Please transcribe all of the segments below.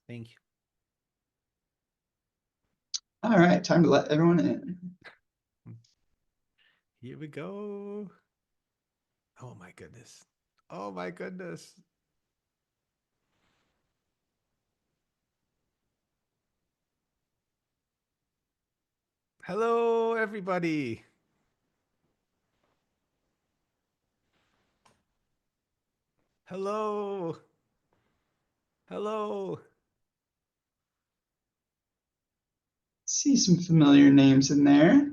Thank you. All right, time to let everyone in. Here we go. Oh my goodness. Oh my goodness. Hello, everybody. Hello. Hello. See some familiar names in there.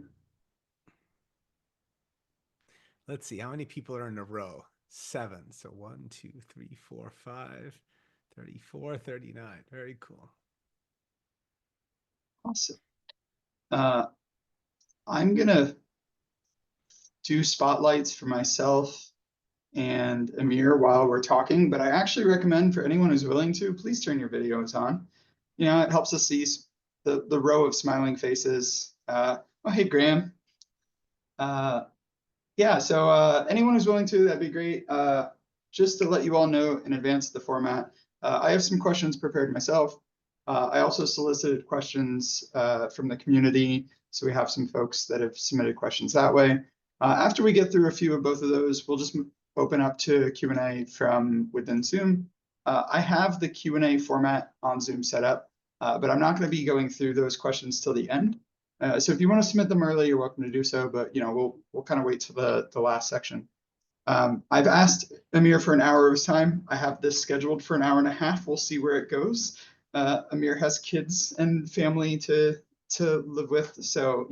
Let's see. How many people are in a row? 7. So 1, 2, 3, 4, 5, 34, 39. Very cool. Awesome. I'm going to do spotlights for myself and Amir while we're talking, but I actually recommend for anyone who's willing to, please turn your videos on. You know, it helps us see the row of smiling faces. Oh, hey, Graham. Yeah, so anyone who's willing to, that'd be great. Just to let you all know in advance the format, I have some questions prepared myself. I also solicited questions from the community, so we have some folks that have submitted questions that way. After we get through a few of both of those, we'll just open up to Q&A from within Zoom. I have the Q&A format on Zoom set up, but I'm not going to be going through those questions till the end. So if you want to submit them early, you're welcome to do so, but we'll kind of wait till the last section. I've asked Amir for an hour of his time. I have this scheduled for an hour and a half. We'll see where it goes. Amir has kids and family to live with, so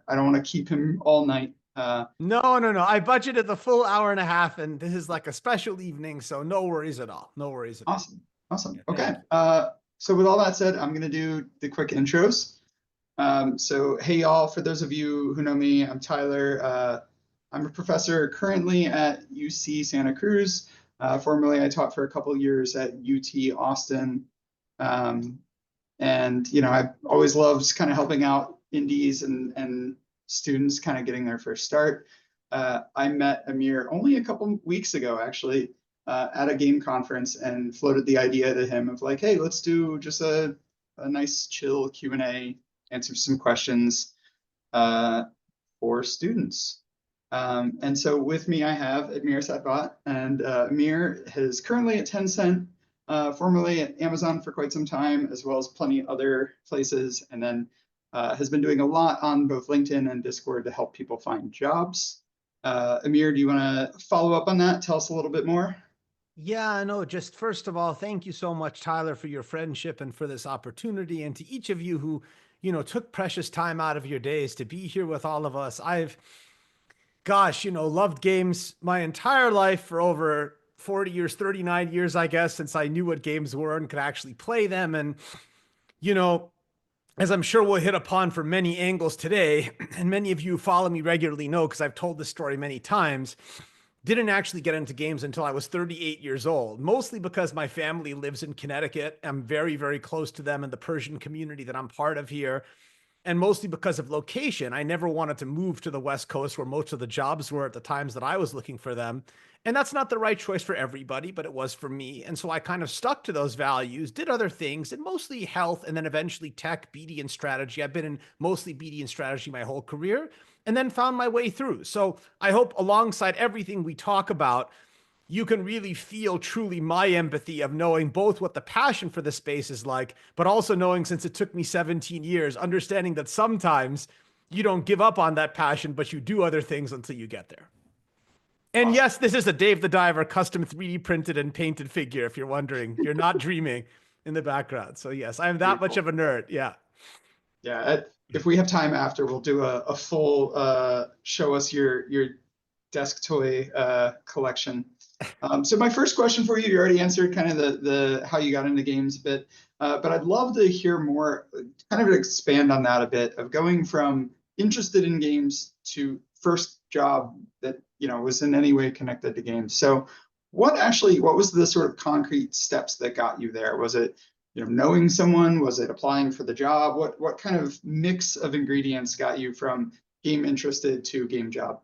I don't want to keep him all night. No. I budgeted the full hour and a half, and this is like a special evening, so no worries at all. No worries at all. Awesome. Yeah, Okay. So with all that said, I'm going to do the quick intros. So hey y'all, for those of you who know me, I'm Tyler. I'm a professor currently at UC Santa Cruz. Formerly, I taught for a couple years at UT Austin. And I've always loved kind of helping out indies and students kind of getting their first start. I met Amir only a couple weeks ago, actually, at a game conference and floated the idea to him of like, hey, let's do just a nice chill Q&A, answer some questions for students. And so with me, I have Amir Satvat, and Amir is currently at Tencent, formerly at Amazon for quite some time, as well as plenty other places, and then has been doing a lot on both LinkedIn and Discord to help people find jobs. Amir, do you want to follow up on that? Tell us a little bit more. Yeah, no, just first of all, thank you so much, Tyler, for your friendship and for this opportunity. And to each of you who, took precious time out of your days to be here with all of us. Gosh, loved games my entire life for over 40 years, 39 years, I guess, since I knew what games were and could actually play them. And, you know, as I'm sure we'll hit upon from many angles today, and many of you who follow me regularly know, because I've told this story many times, didn't actually get into games until I was 38 years old, mostly because my family lives in Connecticut. I'm very, very close to them and the Persian community that I'm part of here. And mostly because of location. I never wanted to move to the West Coast where most of the jobs were at the times that I was looking for them. And that's not the right choice for everybody, but it was for me. And so I kind of stuck to those values, did other things, and mostly health, and then eventually tech, BD, and strategy. I've been in mostly BD and strategy my whole career, and then found my way through. So I hope alongside everything we talk about, you can really feel truly my empathy of knowing both what the passion for the space is like, but also knowing, since it took me 17 years, understanding that sometimes you don't give up on that passion, but you do other things until you get there. And Awesome. yes, this is a Dave the Diver custom 3D printed and painted figure, if you're wondering. You're not dreaming in the background. So yes, I'm that much Beautiful. of a nerd. Yeah. Yeah, if we have time after, we'll do a full show us your desk toy collection. So my first question for you, you already answered kind of the how you got into games a bit, but I'd love to hear more, kind of expand on that a bit, of going from interested in games to first job that was in any way connected to games. So what was the sort of concrete steps that got you there? Was it knowing someone? Was it applying for the job? What kind of mix of ingredients got you from game interested to game job?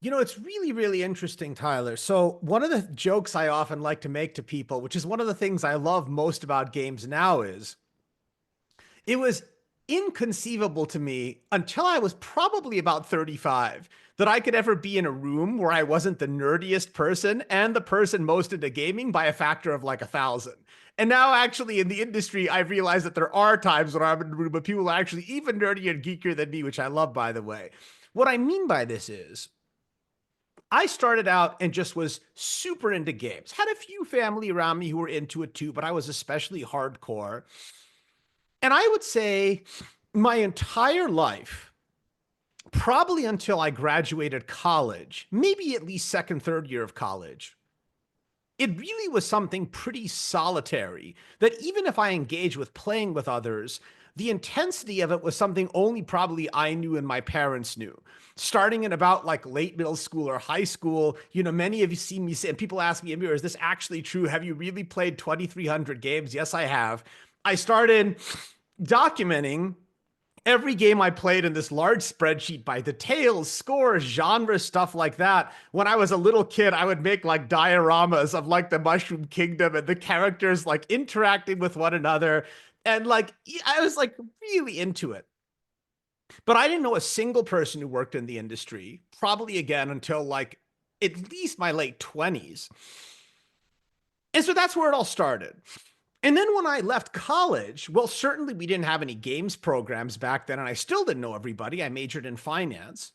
You know, it's really, really interesting, Tyler. So, one of the jokes I often like to make to people, which is one of the things I love most about games now, is it was inconceivable to me until I was probably about 35 that I could ever be in a room where I wasn't the nerdiest person and the person most into gaming by a factor of like 1,000. And now, actually, in the industry, I've realized that there are times when I'm in a room with people actually even nerdier and geekier than me, which I love, by the way. What I mean by this is, I started out and just was super into games. Had a few family around me who were into it too, but I was especially hardcore. And I would say my entire life, probably until I graduated college, maybe at least second, third year of college, it really was something pretty solitary that even if I engaged with playing with others, the intensity of it was something only probably I knew and my parents knew. Starting in about like late middle school or high school, you know, many of you see me say, and people ask me, Amir, is this actually true? Have you really played 2,300 games? Yes, I have. I started documenting every game I played in this large spreadsheet by details, scores, genres, stuff like that. When I was a little kid, I would make like dioramas of like the Mushroom Kingdom and the characters like interacting with one another. And like, I was like really into it. But I didn't know a single person who worked in the industry, probably again until like at least my late 20s. And so that's where it all started. And then when I left college, well, certainly we didn't have any games programs back then, and I still didn't know everybody. I majored in finance.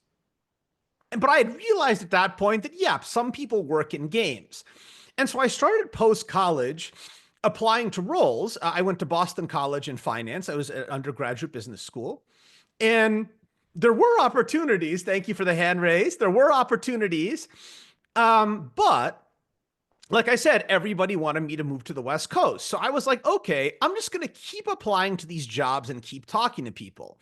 But I had realized at that point that, yeah, some people work in games. And so I started post college applying to roles. I went to Boston College in finance, I was at undergraduate business school. And there were opportunities. Thank you for the hand raise. There were opportunities. But like I said, everybody wanted me to move to the West Coast. So I was like, okay, I'm just going to keep applying to these jobs and keep talking to people.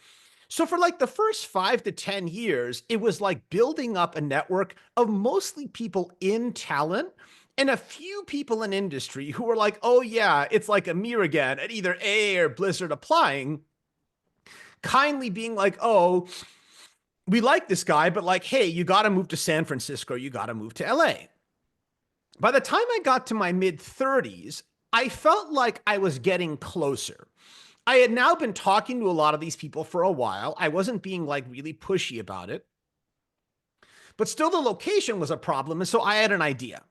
So for like the first 5 to 10 years, it was like building up a network of mostly people in talent and a few people in industry who were like, oh yeah, it's like Amir again at either A or Blizzard applying, kindly being like, oh, we like this guy, but like, hey, you got to move to San Francisco, you got to move to LA. By the time I got to my mid 30s, I felt like I was getting closer. I had now been talking to a lot of these people for a while. I wasn't being like really pushy about it, but still the location was a problem. And so I had an idea.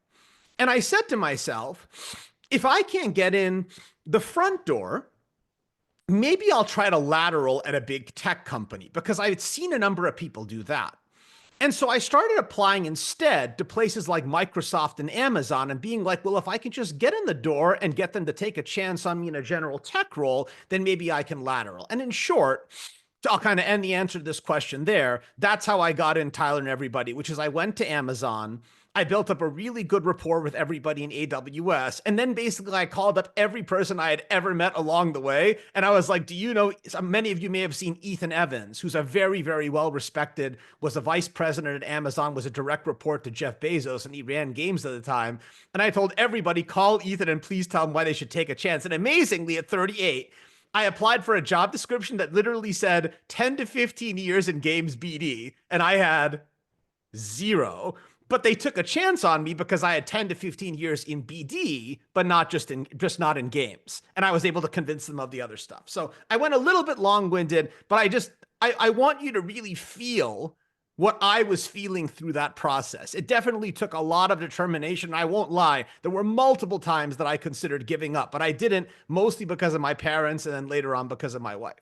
And I said to myself, if I can't get in the front door, maybe I'll try to lateral at a big tech company because I had seen a number of people do that. And so I started applying instead to places like Microsoft and Amazon and being like, well, if I can just get in the door and get them to take a chance on me in a general tech role, then maybe I can lateral. And in short, I'll kind of end the answer to this question there. That's how I got in Tyler and everybody, which is I went to Amazon. I built up a really good rapport with everybody in AWS. And then basically I called up every person I had ever met along the way. And I was like, do you know, many of you may have seen Ethan Evans, who's a very, very well respected, was a vice president at Amazon, was a direct report to Jeff Bezos, and he ran games at the time. And I told everybody, call Ethan and please tell him why they should take a chance. And amazingly, at 38, I applied for a job description that literally said 10 to 15 years in games BD, and I had zero. But they took a chance on me because I had 10 to 15 years in BD, but just not in games. And I was able to convince them of the other stuff. So I went a little bit long-winded, but I want you to really feel what I was feeling through that process. It definitely took a lot of determination. I won't lie. There were multiple times that I considered giving up, but I didn't, mostly because of my parents and then later on because of my wife.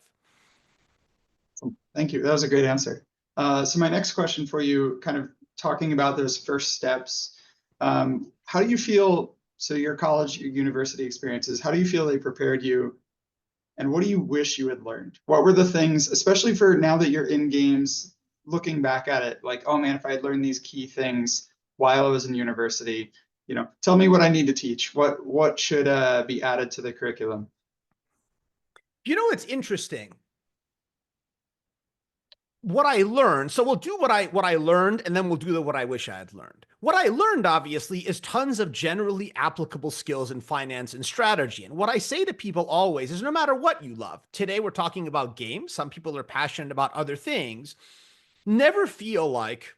Thank you. That was a great answer. So my next question for you, kind of talking about those first steps, how do you feel, so your college, your university experiences, how do you feel they prepared you, and what do you wish you had learned? What were the things, especially for now that you're in games, looking back at it, like, oh man, if I had learned these key things while I was in university, you know, tell me what I need to teach. What should be added to the curriculum? You know, it's interesting. What I learned, so we'll do what I learned, and then we'll do what I wish I had learned. What I learned, obviously, is tons of generally applicable skills in finance and strategy. And what I say to people always is no matter what you love, today we're talking about games, some people are passionate about other things, never feel like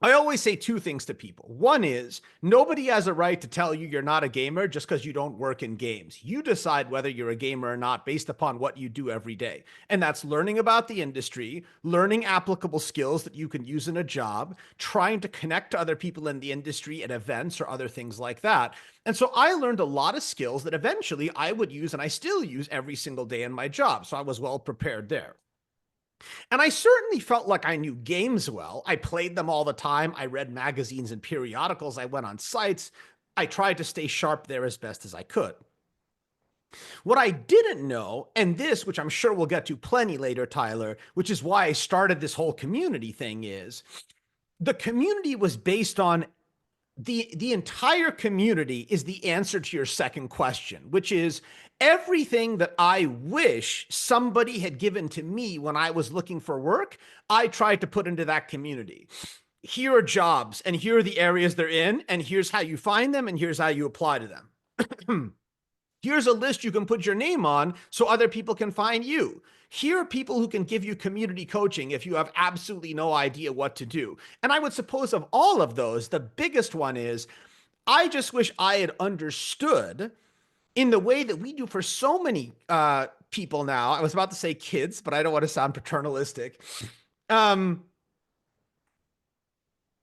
I always say two things to people. One is nobody has a right to tell you you're not a gamer just because you don't work in games. You decide whether you're a gamer or not based upon what you do every day. And that's learning about the industry, learning applicable skills that you can use in a job, trying to connect to other people in the industry at events or other things like that. And so I learned a lot of skills that eventually I would use and I still use every single day in my job. So I was well prepared there. And I certainly felt like I knew games well. I played them all the time. I read magazines and periodicals. I went on sites. I tried to stay sharp there as best as I could. What I didn't know, and this, which I'm sure we'll get to plenty later, Tyler, which is why I started this whole community thing, is the community was based on the entire community is the answer to your second question, which is everything that I wish somebody had given to me when I was looking for work, I tried to put into that community. Here are jobs, and here are the areas they're in, and here's how you find them, and here's how you apply to them. Here's a list you can put your name on so other people can find you. Here are people who can give you community coaching if you have absolutely no idea what to do. And I would suppose of all of those, the biggest one is I just wish I had understood in the way that we do for so many people now. I was about to say kids, but I don't want to sound paternalistic.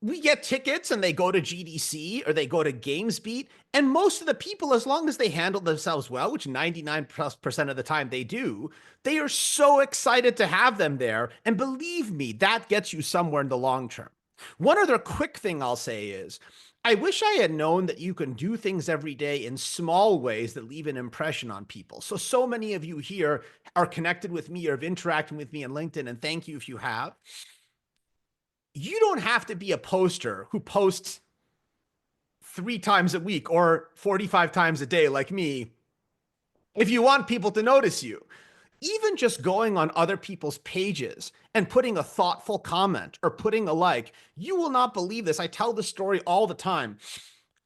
We get tickets and they go to GDC or they go to GamesBeat. And most of the people, as long as they handle themselves well, which 99% of the time they do, they are so excited to have them there. And believe me, that gets you somewhere in the long term. One other quick thing I'll say is, I wish I had known that you can do things every day in small ways that leave an impression on people. So many of you here are connected with me or have interacted with me on LinkedIn, and thank you if you have. You don't have to be a poster who posts 3 times a week or 45 times a day like me if you want people to notice you. Even just going on other people's pages and putting a thoughtful comment or putting a like, you will not believe this. I tell this story all the time.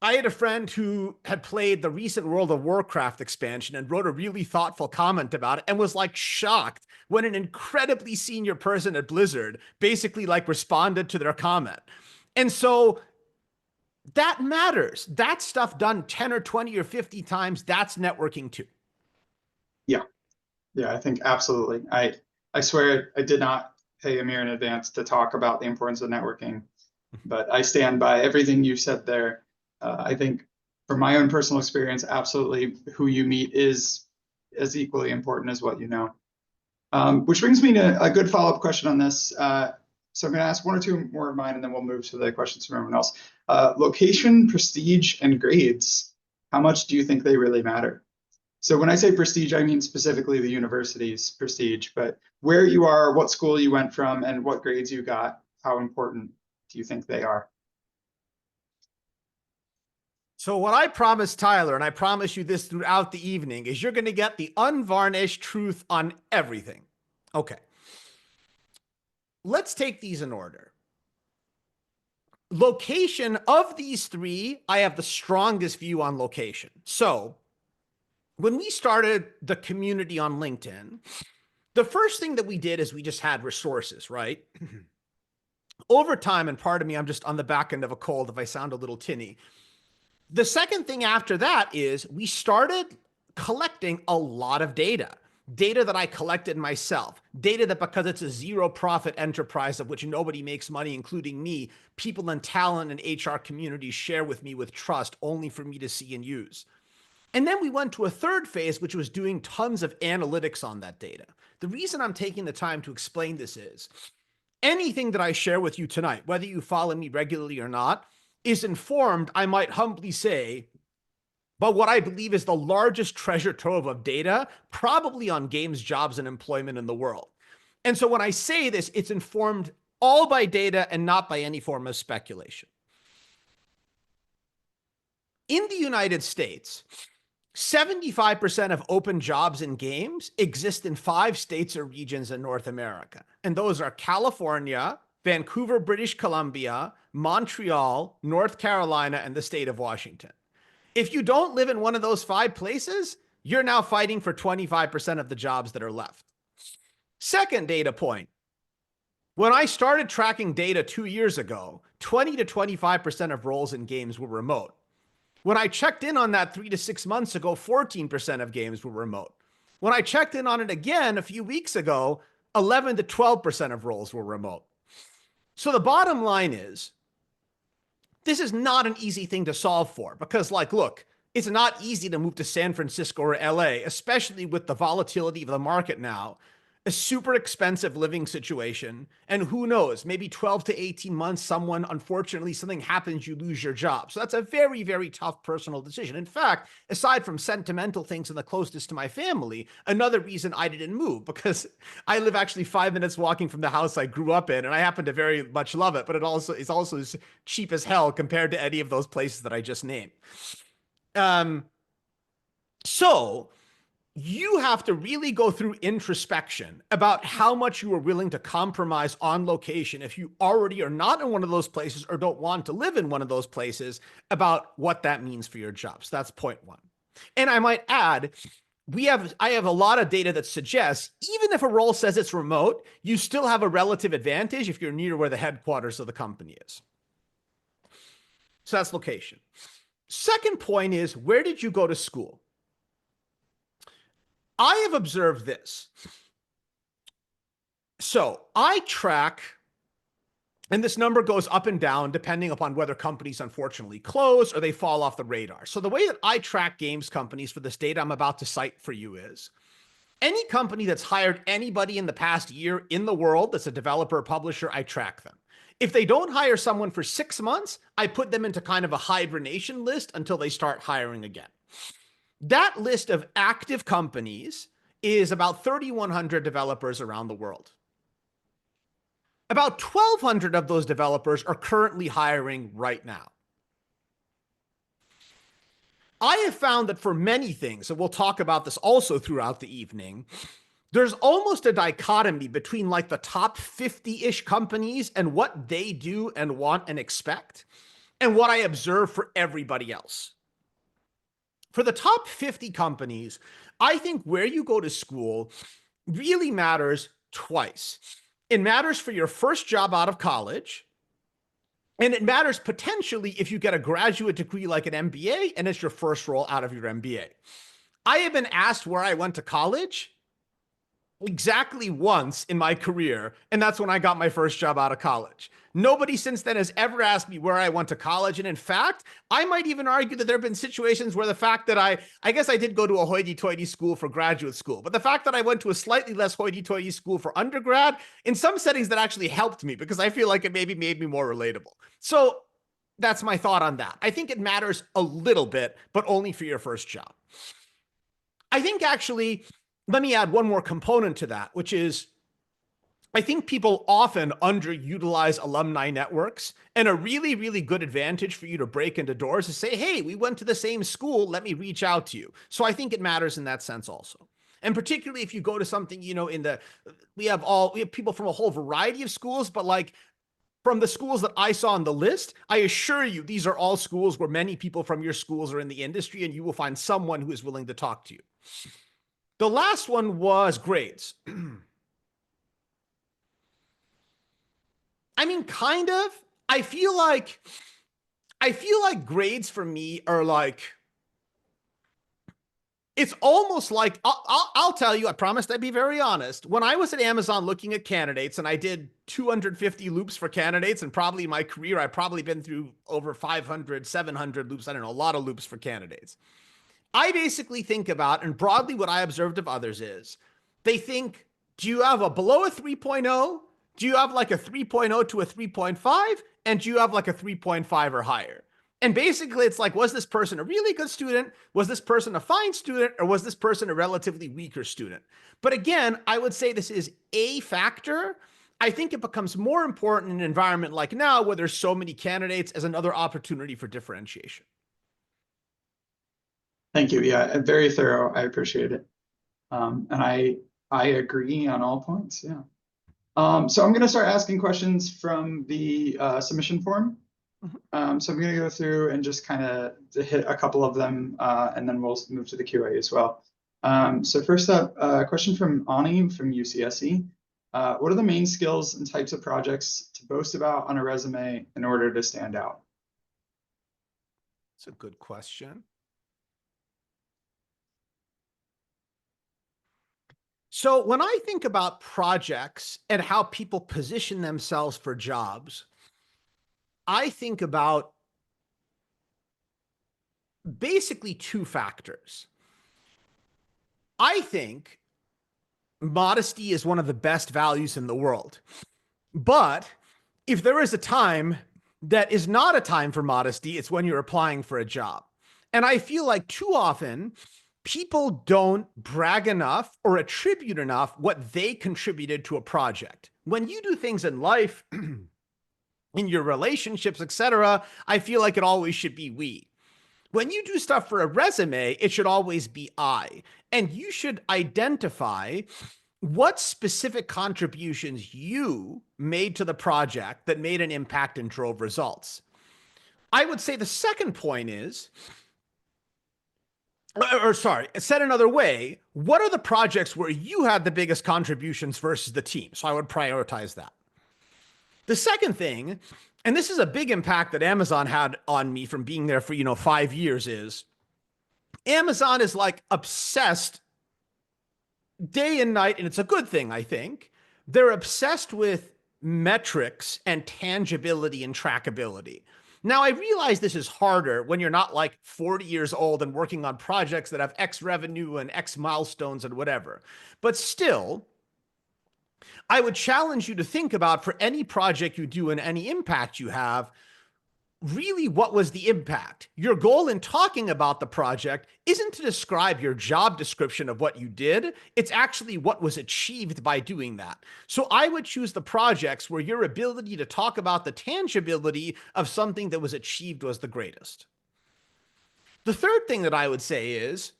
I had a friend who had played the recent World of Warcraft expansion and wrote a really thoughtful comment about it and was like shocked when an incredibly senior person at Blizzard basically like responded to their comment. And so that matters. That stuff done 10 or 20 or 50 times, that's networking too. Yeah. Yeah, I think absolutely. I swear I did not pay Amir in advance to talk about the importance of networking, but I stand by everything you said there. I think from my own personal experience, absolutely who you meet is as equally important as what you know. Which brings me to a good follow-up question on this. So I'm going to ask one or two more of mine, and then we'll move to the questions from everyone else. Location, prestige, and grades. How much do you think they really matter? So when I say prestige, I mean specifically the university's prestige, but where you are, what school you went from, and what grades you got, how important do you think they are? So what I promised Tyler, and I promise you this throughout the evening, is you're going to get the unvarnished truth on everything. Okay. Let's take these in order. Location of these three, I have the strongest view on location. So when we started the community on LinkedIn, the first thing that we did is we just had resources, right? Over time, and pardon me, I'm just on the back end of a cold if I sound a little tinny. The second thing after that is we started collecting a lot of data that I collected myself, data that because it's a zero profit enterprise of which nobody makes money, including me, people in talent and HR communities share with me with trust only for me to see and use. And then we went to a third phase, which was doing tons of analytics on that data. The reason I'm taking the time to explain this is anything that I share with you tonight, whether you follow me regularly or not, is informed, I might humbly say, but what I believe is the largest treasure trove of data, probably on games, jobs, and employment in the world. And so when I say this, it's informed all by data and not by any form of speculation. In the United States, 75% of open jobs in games exist in 5 states or regions in North America. And those are California, Vancouver, British Columbia, Montreal, North Carolina, and the state of Washington. If you don't live in one of those 5 places, you're now fighting for 25% of the jobs that are left. Second data point. When I started tracking data 2 years ago, 20 to 25% of roles in games were remote. When I checked in on that 3 to 6 months ago, 14% of games were remote. When I checked in on it again a few weeks ago, 11 to 12% of roles were remote. So the bottom line is, this is not an easy thing to solve for because, like, look, it's not easy to move to San Francisco or LA, especially with the volatility of the market now, a super expensive living situation. And who knows, maybe 12 to 18 months, unfortunately, something happens, you lose your job. So that's a very, very tough personal decision. In fact, aside from sentimental things and the closest to my family, another reason I didn't move, because I live actually 5 minutes walking from the house I grew up in, and I happen to very much love it, but it's also cheap as hell compared to any of those places that I just named. So you have to really go through introspection about how much you are willing to compromise on location if you already are not in one of those places or don't want to live in one of those places, about what that means for your job. So that's point one. And I might add, I have a lot of data that suggests even if a role says it's remote, you still have a relative advantage if you're near where the headquarters of the company is. So that's location. Second point is, where did you go to school? I have observed this. So I track, and this number goes up and down depending upon whether companies unfortunately close or they fall off the radar. So the way that I track games companies for this data I'm about to cite for you is, any company that's hired anybody in the past year in the world that's a developer or publisher, I track them. If they don't hire someone for 6 months, I put them into kind of a hibernation list until they start hiring again. That list of active companies is about 3,100 developers around the world. About 1,200 of those developers are currently hiring right now. I have found that for many things, and we'll talk about this also throughout the evening, there's almost a dichotomy between like the top 50-ish companies and what they do and want and expect, and what I observe for everybody else. For the top 50 companies, I think where you go to school really matters twice. It matters for your first job out of college, and it matters potentially if you get a graduate degree like an MBA and it's your first role out of your MBA. I have been asked where I went to college exactly once in my career, and that's when I got my first job out of college. Nobody since then has ever asked me where I went to college. And in fact, I might even argue that there have been situations where the fact that I guess I did go to a hoity-toity school for graduate school, but the fact that I went to a slightly less hoity-toity school for undergrad, in some settings that actually helped me because I feel like it maybe made me more relatable. So that's my thought on that. I think it matters a little bit, but only for your first job. I think actually, let me add one more component to that, which is, I think people often underutilize alumni networks, and a really, really good advantage for you to break into doors is say, hey, we went to the same school, let me reach out to you. So I think it matters in that sense also. And particularly if you go to something, we have people from a whole variety of schools, but like from the schools that I saw on the list, I assure you, these are all schools where many people from your schools are in the industry, and you will find someone who is willing to talk to you. The last one was grades. I mean, kind of. I feel like grades for me are like, it's almost like, I'll tell you, I promised I'd be very honest. When I was at Amazon looking at candidates, and I did 250 loops for candidates, and probably in my career, I've probably been through over 500, 700 loops. I don't know, a lot of loops for candidates. I basically think about, and broadly what I observed of others is, they think, do you have a below a 3.0? Do you have like a 3.0 to a 3.5? And do you have like a 3.5 or higher? And basically it's like, was this person a really good student? Was this person a fine student? Or was this person a relatively weaker student? But again, I would say this is a factor. I think it becomes more important in an environment like now where there's so many candidates as another opportunity for differentiation. Thank you. Yeah, very thorough. I appreciate it. And I agree on all points. Yeah. So I'm going to start asking questions from the submission form. So I'm going to go through and just kind of hit a couple of them, and then we'll move to the QA as well. So first up, a question from Ani from UCSC. What are the main skills and types of projects to boast about on a resume in order to stand out? It's a good question. So when I think about projects and how people position themselves for jobs, I think about basically two factors. I think modesty is one of the best values in the world. But if there is a time that is not a time for modesty, it's when you're applying for a job. And I feel like too often people don't brag enough or attribute enough what they contributed to a project. When you do things in life, in your relationships, etc., I feel like it always should be we. When you do stuff for a resume, it should always be I. And you should identify what specific contributions you made to the project that made an impact and drove results. I would say the second point is, or sorry, said another way, what are the projects where you had the biggest contributions versus the team? So I would prioritize that. The second thing, and this is a big impact that Amazon had on me from being there for, 5 years, is Amazon is like obsessed day and night, and it's a good thing, I think. They're obsessed with metrics and tangibility and trackability. Now, I realize this is harder when you're not like 40 years old and working on projects that have X revenue and X milestones and whatever. But still, I would challenge you to think about, for any project you do and any impact you have, really what was the impact? Your goal in talking about the project isn't to describe your job description of what you did. It's actually what was achieved by doing that. So I would choose the projects where your ability to talk about the tangibility of something that was achieved was the greatest. The third thing that I would say is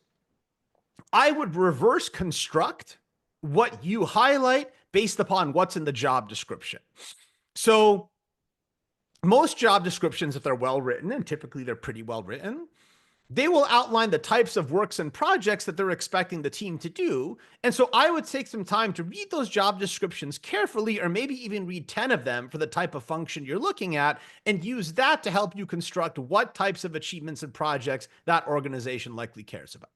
I would reverse construct what you highlight based upon what's in the job description. So most job descriptions, if they're well written, and typically they're pretty well written, they will outline the types of works and projects that they're expecting the team to do. And so I would take some time to read those job descriptions carefully, or maybe even read 10 of them for the type of function you're looking at, and use that to help you construct what types of achievements and projects that organization likely cares about.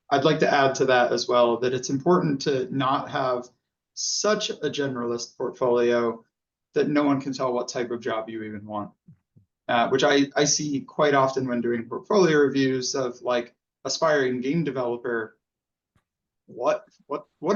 I'd like to add to that as well that it's important to not have such a generalist portfolio that no one can tell what type of job you even want. Which I see quite often when doing portfolio reviews of like aspiring game developer. What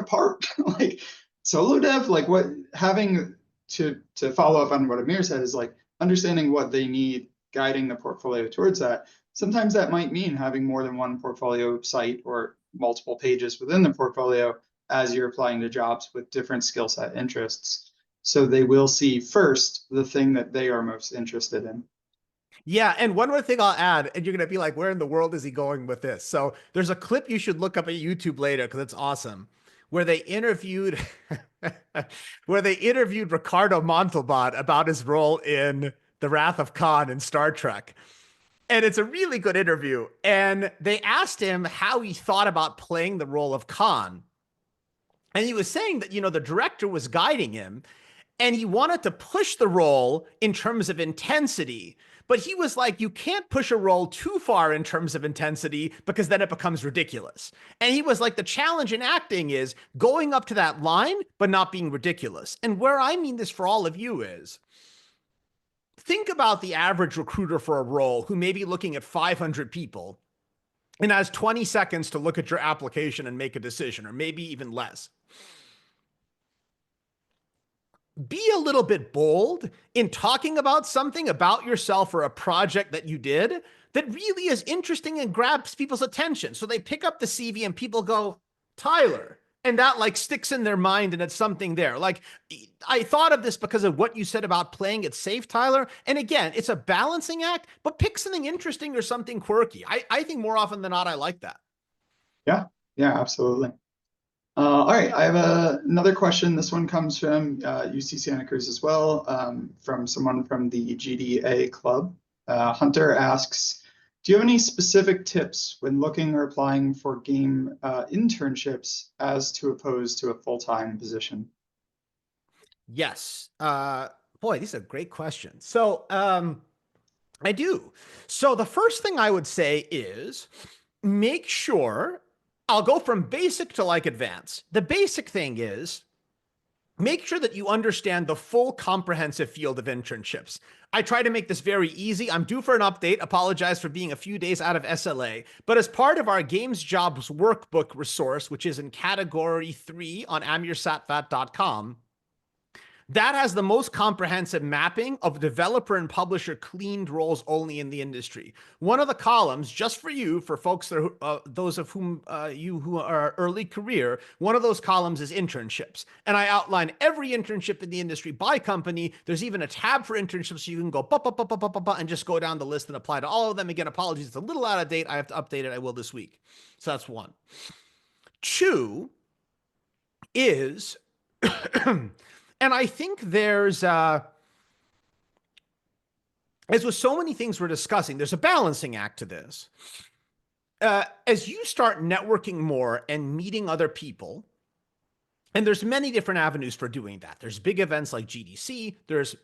part? Like solo dev? Like what, having to follow up on what Amir said, is like understanding what they need, guiding the portfolio towards that. Sometimes that might mean having more than one portfolio site or multiple pages within the portfolio as you're applying to jobs with different skill set interests. So they will see first the thing that they are most interested in. Yeah, and one more thing I'll add, and you're gonna be like, where in the world is he going with this? So there's a clip you should look up at YouTube later because it's awesome, where they interviewed Ricardo Montalban about his role in The Wrath of Khan in Star Trek. And it's a really good interview. And they asked him how he thought about playing the role of Khan. And he was saying that, the director was guiding him and he wanted to push the role in terms of intensity. But he was like, you can't push a role too far in terms of intensity because then it becomes ridiculous. And he was like, the challenge in acting is going up to that line, but not being ridiculous. And where I mean this for all of you is, think about the average recruiter for a role who may be looking at 500 people and has 20 seconds to look at your application and make a decision, or maybe even less. Be a little bit bold in talking about something about yourself or a project that you did that really is interesting and grabs people's attention. So they pick up the CV and people go, Tyler. And that like sticks in their mind and it's something there. Like, I thought of this because of what you said about playing it safe, Tyler. And again, it's a balancing act, but pick something interesting or something quirky. I think more often than not, I like that. Yeah, absolutely. All right, I have another question. This one comes from UC Santa Cruz as well, from someone from the GDA club. Hunter asks, do you have any specific tips when looking or applying for game internships as to oppose to a full-time position? Yes. Boy, these are great questions. So, I do. So the first thing I would say is make sure I'll go from basic to like advanced. The basic thing is make sure that you understand the full comprehensive field of internships. I try to make this very easy. I'm due for an update. Apologize for being a few days out of SLA. But as part of our Games Jobs workbook resource, which is in category 3 on amirsatvat.com, that has the most comprehensive mapping of developer and publisher cleaned roles only in the industry. One of the columns, just for you, for folks that are, those of whom you who are early career, one of those columns is internships. And I outline every internship in the industry by company. There's even a tab for internships so you can go and just go down the list and apply to all of them. Again, apologies, it's a little out of date. I have to update it. I will this week. So that's one. Two is and I think there's, as with so many things we're discussing, there's a balancing act to this. As you start networking more and meeting other people, and there's many different avenues for doing that. There's big events like GDC. There's,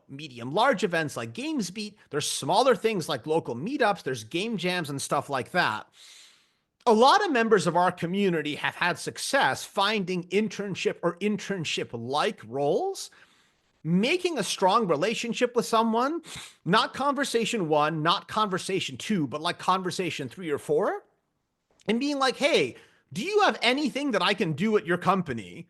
medium large events like GamesBeat. There's smaller things like local meetups. There's game jams and stuff like that. A lot of members of our community have had success finding internship or internship-like roles, making a strong relationship with someone, not conversation 1, not conversation 2, but like conversation 3 or 4, and being like, hey, do you have anything that I can do at your company?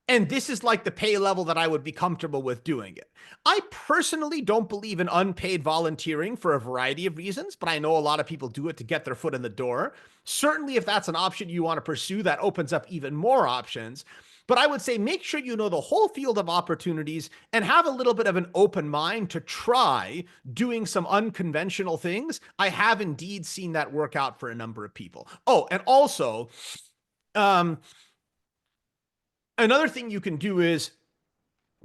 And this is like the pay level that I would be comfortable with doing it. I personally don't believe in unpaid volunteering for a variety of reasons, but I know a lot of people do it to get their foot in the door. Certainly, if that's an option you want to pursue, that opens up even more options. But I would say make sure you know the whole field of opportunities and have a little bit of an open mind to try doing some unconventional things. I have indeed seen that work out for a number of people. Oh, and also, another thing you can do is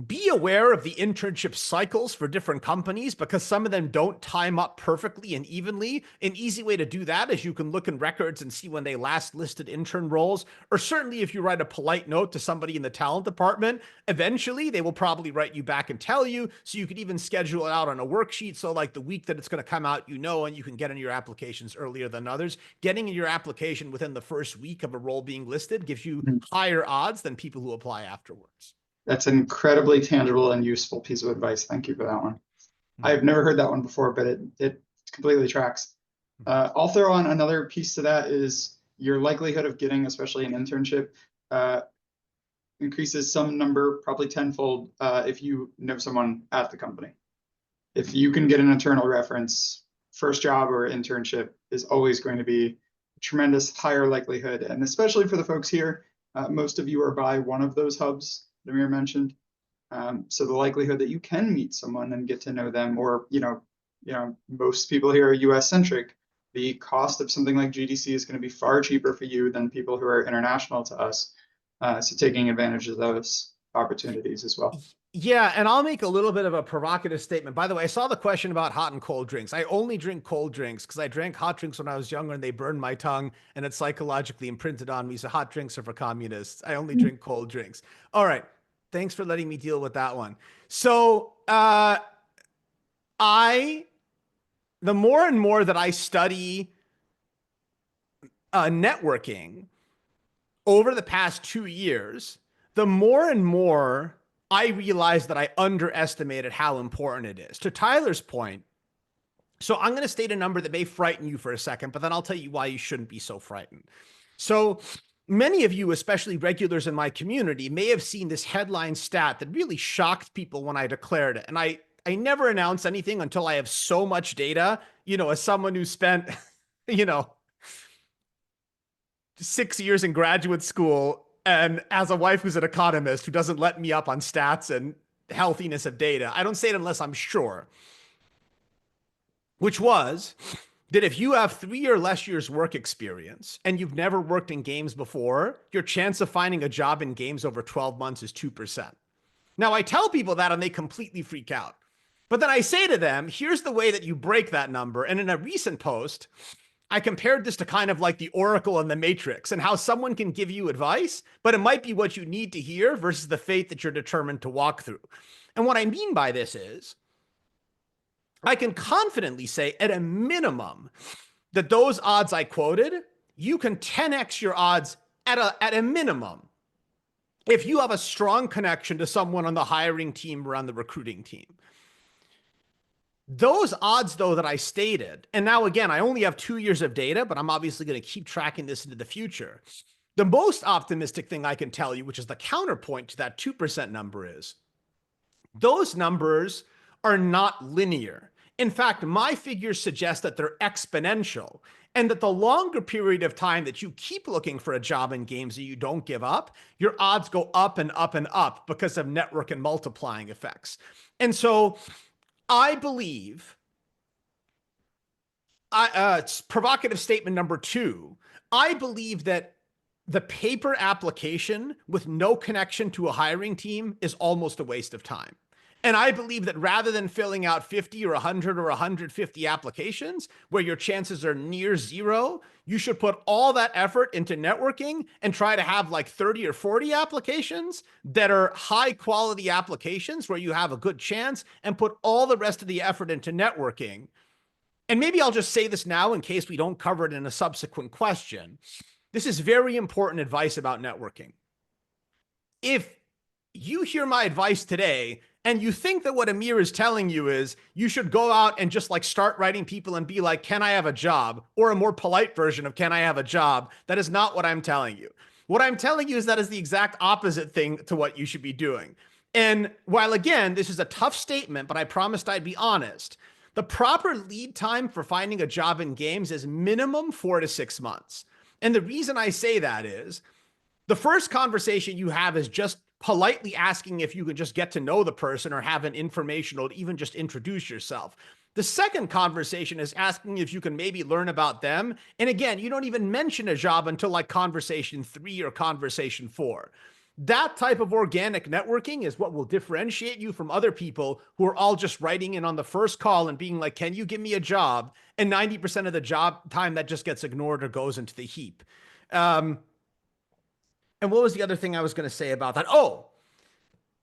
be aware of the internship cycles for different companies because some of them don't time up perfectly and evenly. An easy way to do that is you can look in records and see when they last listed intern roles, or certainly if you write a polite note to somebody in the talent department, eventually they will probably write you back and tell you, so you could even schedule it out on a worksheet. So like the week that it's going to come out, and you can get in your applications earlier than others. Getting in your application within the first week of a role being listed gives you higher odds than people who apply afterwards. That's an incredibly tangible and useful piece of advice. Thank you for that one. I've never heard that one before, but it completely tracks. I'll throw on another piece to that is your likelihood of getting, especially an internship, increases some number, probably tenfold, if you know someone at the company. If you can get an internal reference, first job or internship is always going to be a tremendous higher likelihood. And especially for the folks here, most of you are by one of those hubs that Amir mentioned. So the likelihood that you can meet someone and get to know them, or most people here are US centric. The cost of something like GDC is going to be far cheaper for you than people who are international to us. So taking advantage of those opportunities as well. Yeah, and I'll make a little bit of a provocative statement. By the way, I saw the question about hot and cold drinks. I only drink cold drinks because I drank hot drinks when I was younger and they burned my tongue and it's psychologically imprinted on me. So hot drinks are for communists. I only drink cold drinks. All right. Thanks for letting me deal with that one. So the more and more that I study networking over the past 2 years, the more and more I realized that I underestimated how important it is. To Tyler's point, so I'm going to state a number that may frighten you for a second, but then I'll tell you why you shouldn't be so frightened. So many of you, especially regulars in my community, may have seen this headline stat that really shocked people when I declared it. And I never announce anything until I have so much data, as someone who spent, 6 years in graduate school, and as a wife who's an economist who doesn't let me up on stats and healthiness of data. I don't say it unless I'm sure. Which was that if you have 3 or less years work experience and you've never worked in games before, your chance of finding a job in games over 12 months is 2%. Now, I tell people that and they completely freak out. But then I say to them, here's the way that you break that number. And in a recent post, I compared this to kind of like the Oracle and the Matrix and how someone can give you advice, but it might be what you need to hear versus the fate that you're determined to walk through. And what I mean by this is I can confidently say at a minimum that those odds I quoted, you can 10x your odds at a minimum if you have a strong connection to someone on the hiring team or on the recruiting team. Those odds, though, that I stated, and now again, I only have 2 years of data, but I'm obviously going to keep tracking this into the future. The most optimistic thing I can tell you, which is the counterpoint to that 2% number, is those numbers are not linear. In fact, my figures suggest that they're exponential, and that the longer period of time that you keep looking for a job in games and you don't give up, your odds go up and up and up because of network and multiplying effects. And so I believe, it's provocative statement number 2, I believe that the paper application with no connection to a hiring team is almost a waste of time. And I believe that rather than filling out 50 or 100 or 150 applications where your chances are near zero, you should put all that effort into networking and try to have like 30 or 40 applications that are high quality applications where you have a good chance, and put all the rest of the effort into networking. And maybe I'll just say this now in case we don't cover it in a subsequent question. This is very important advice about networking. If you hear my advice today and you think that what Amir is telling you is you should go out and just like start writing people and be like, can I have a job? Or a more polite version of can I have a job? That is not what I'm telling you. What I'm telling you is that is the exact opposite thing to what you should be doing. And while again, this is a tough statement, but I promised I'd be honest. The proper lead time for finding a job in games is minimum 4 to 6 months. And the reason I say that is the first conversation you have is just politely asking if you can just get to know the person or have an informational, even just introduce yourself. The second conversation is asking if you can maybe learn about them. And again, you don't even mention a job until like conversation 3 or conversation 4. That type of organic networking is what will differentiate you from other people who are all just writing in on the first call and being like, can you give me a job? And 90% of the job time that just gets ignored or goes into the heap. And what was the other thing I was going to say about that? Oh,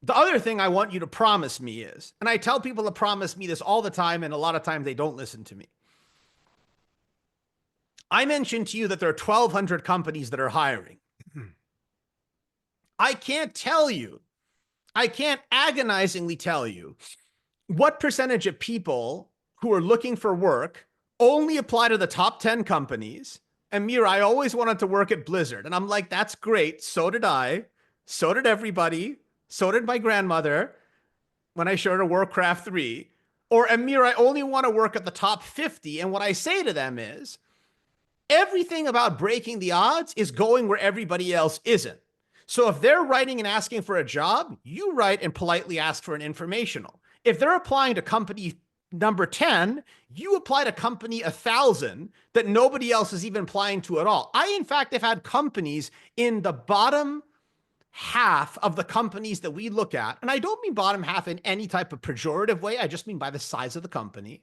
the other thing I want you to promise me is, and I tell people to promise me this all the time, and a lot of times they don't listen to me. I mentioned to you that there are 1,200 companies that are hiring. I can't agonizingly tell you what percentage of people who are looking for work only apply to the top 10 companies. Amir, I always wanted to work at Blizzard. And I'm like, that's great. So did I. So did everybody. So did my grandmother when I showed her Warcraft 3. Or Amir, I only want to work at the top 50. And what I say to them is, everything about breaking the odds is going where everybody else isn't. So if they're writing and asking for a job, you write and politely ask for an informational. If they're applying to company number 10, you apply to company 1,000 that nobody else is even applying to at all. I, in fact, have had companies in the bottom half of the companies that we look at, and I don't mean bottom half in any type of pejorative way, I just mean by the size of the company.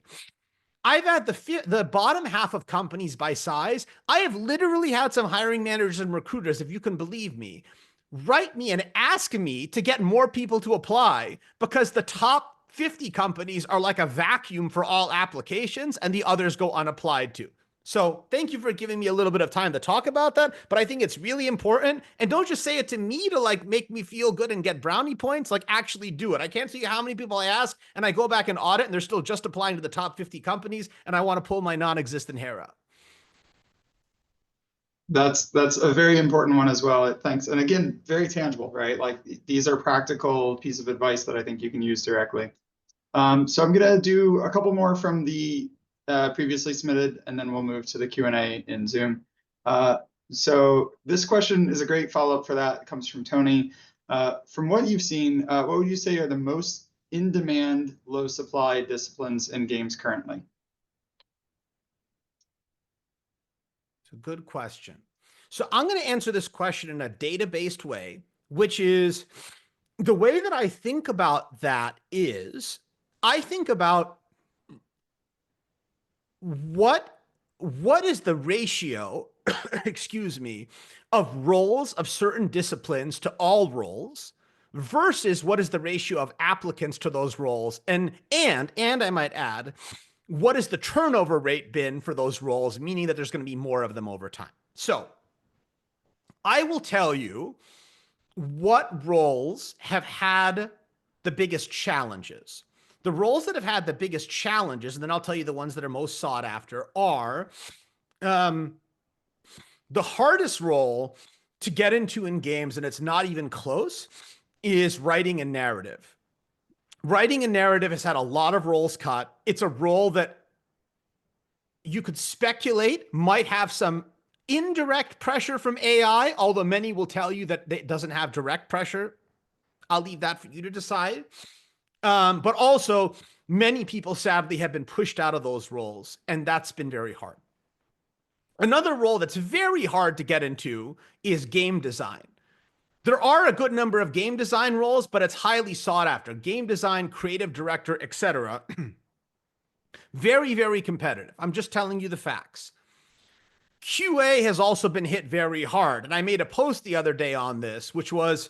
I've had the bottom half of companies by size. I have literally had some hiring managers and recruiters, if you can believe me, write me and ask me to get more people to apply because the top 50 companies are like a vacuum for all applications and the others go unapplied to. So thank you for giving me a little bit of time to talk about that, but I think it's really important. And don't just say it to me to like make me feel good and get brownie points, like actually do it. I can't tell you how many people I ask and I go back and audit and they're still just applying to the top 50 companies and I want to pull my non-existent hair out. That's a very important one as well. Thanks. And again, very tangible, right? Like these are practical piece of advice that I think you can use directly. So I'm gonna do a couple more from the previously submitted, and then we'll move to the Q&A in Zoom. So this question is a great follow-up for that. It comes from Tony. From what you've seen, what would you say are the most in-demand, low-supply disciplines in games currently? It's a good question. So I'm going to answer this question in a data-based way, which is the way that I think about that is I think about what what is the ratio, excuse me, of roles of certain disciplines to all roles versus what is the ratio of applicants to those roles? And I might add, what has the turnover rate been for those roles, meaning that there's going to be more of them over time. So I will tell you what roles have had the biggest challenges. The roles that have had the biggest challenges, and then I'll tell you the ones that are most sought after, are the hardest role to get into in games, and it's not even close, is writing a narrative. Writing a narrative has had a lot of roles cut. It's a role that you could speculate might have some indirect pressure from AI, although many will tell you that it doesn't have direct pressure. I'll leave that for you to decide. But also, many people sadly have been pushed out of those roles, and that's been very hard. Another role that's very hard to get into is game design. There are a good number of game design roles, but it's highly sought after. Game design, creative director, etc. Very, very competitive. I'm just telling you the facts. QA has also been hit very hard. And I made a post the other day on this, which was,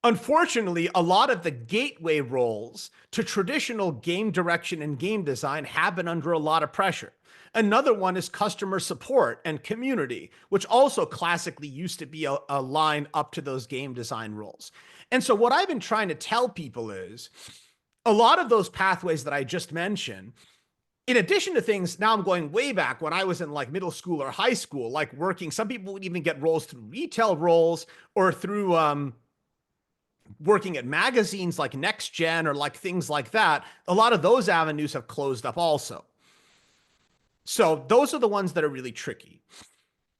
unfortunately, a lot of the gateway roles to traditional game direction and game design have been under a lot of pressure. Another one is customer support and community, which also classically used to be a line up to those game design roles. And so what I've been trying to tell people is a lot of those pathways that I just mentioned, in addition to things, now I'm going way back when I was in like middle school or high school, like working, some people would even get roles through retail roles or through working at magazines like Next Gen or like things like that. A lot of those avenues have closed up also. So those are the ones that are really tricky.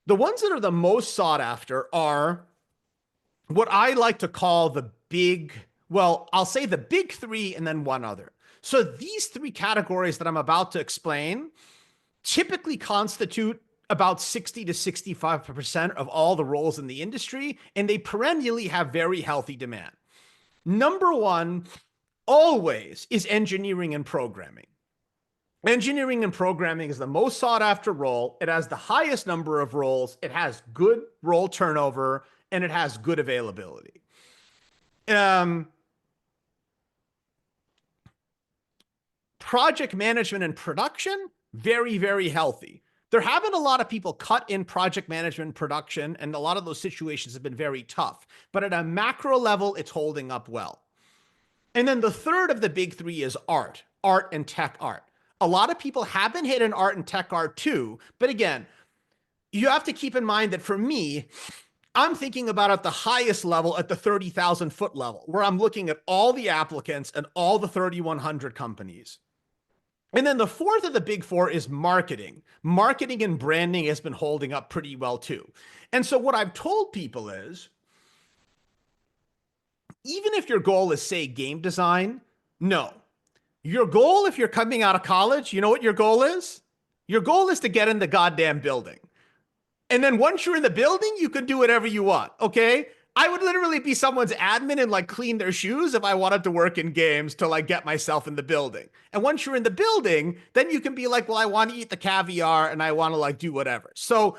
The ones that are the most sought after are what I like to call the big, well, I'll say the big three and then one other. So these three categories that I'm about to explain typically constitute about 60 to 65% of all the roles in the industry, and they perennially have very healthy demand. Number one, always, is engineering and programming. Engineering and programming is the most sought after role. It has the highest number of roles. It has good role turnover, and it has good availability. Project management and production, very, very healthy. There have been a lot of people cut in project management and production, and a lot of those situations have been very tough. But at a macro level, it's holding up well. And then the third of the big three is art and tech art. A lot of people have been hit in art and tech art too. But again, you have to keep in mind that for me, I'm thinking about at the highest level, at the 30,000 foot level, where I'm looking at all the applicants and all the 3,100 companies. And then the fourth of the big four is marketing. Marketing and branding has been holding up pretty well too. And so what I've told people is, even if your goal is, say, game design, no. Your goal, if you're coming out of college, you know what your goal is? Your goal is to get in the goddamn building. And then once you're in the building, you can do whatever you want, okay? I would literally be someone's admin and like clean their shoes if I wanted to work in games to like get myself in the building. And once you're in the building, then you can be like, well, I want to eat the caviar and I want to like do whatever. So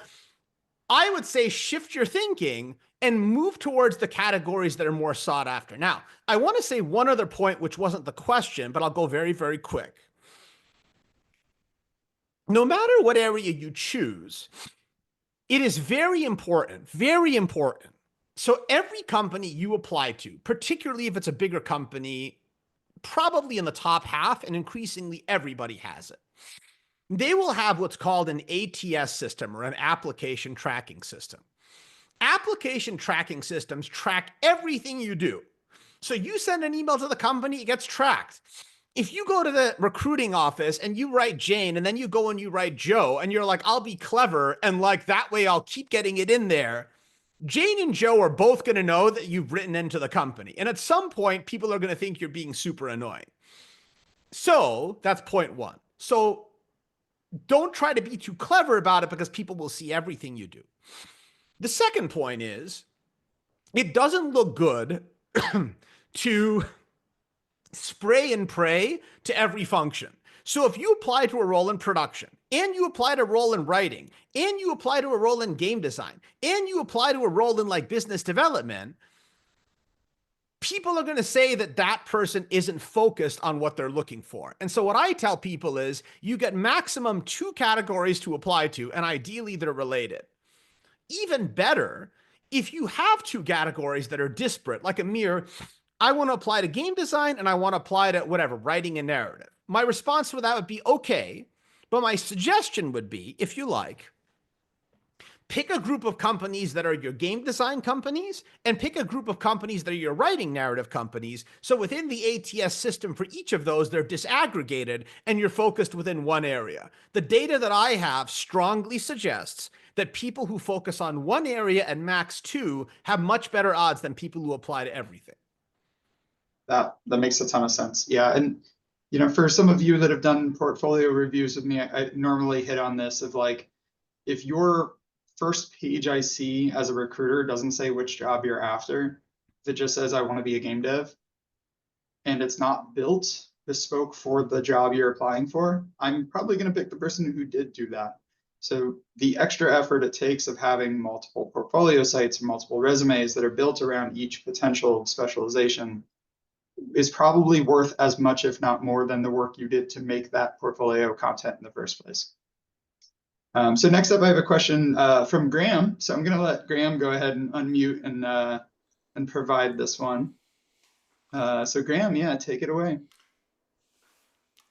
I would say shift your thinking and move towards the categories that are more sought after. Now, I want to say one other point, which wasn't the question, but I'll go very, very quick. No matter what area you choose, it is very important, very important. So every company you apply to, particularly if it's a bigger company, probably in the top half, and increasingly everybody has it, they will have what's called an ATS system or an application tracking system. Application tracking systems track everything you do. So you send an email to the company, it gets tracked. If you go to the recruiting office and you write Jane and then you go and you write Joe and you're like, I'll be clever and like that way I'll keep getting it in there, Jane and Joe are both going to know that you've written into the company. And at some point, people are going to think you're being super annoying. So that's point one. So don't try to be too clever about it because people will see everything you do. The second point is it doesn't look good to spray and pray to every function. So if you apply to a role in production, and you apply to a role in writing, and you apply to a role in game design, and you apply to a role in like business development, people are going to say that that person isn't focused on what they're looking for. And so what I tell people is you get maximum 2 categories to apply to, and ideally they're related. Even better, if you have 2 categories that are disparate, like Amir, I want to apply to game design and I want to apply to whatever, writing and narrative. My response to that would be okay, but my suggestion would be, if you like, pick a group of companies that are your game design companies and pick a group of companies that are your writing narrative companies. So within the ATS system for each of those, they're disaggregated and you're focused within one area. The data that I have strongly suggests that people who focus on one area and max 2 have much better odds than people who apply to everything. That makes a ton of sense. Yeah. And, you know, for some of you that have done portfolio reviews with me, I normally hit on this of like, if your first page I see as a recruiter doesn't say which job you're after, if it just says, I want to be a game dev, and it's not built bespoke for the job you're applying for, I'm probably going to pick the person who did do that. So the extra effort it takes of having multiple portfolio sites and multiple resumes that are built around each potential specialization is probably worth as much, if not more, than the work you did to make that portfolio content in the first place. So next up, I have a question from Graham. So I'm going to let Graham go ahead and unmute and provide this one. So Graham, yeah, take it away.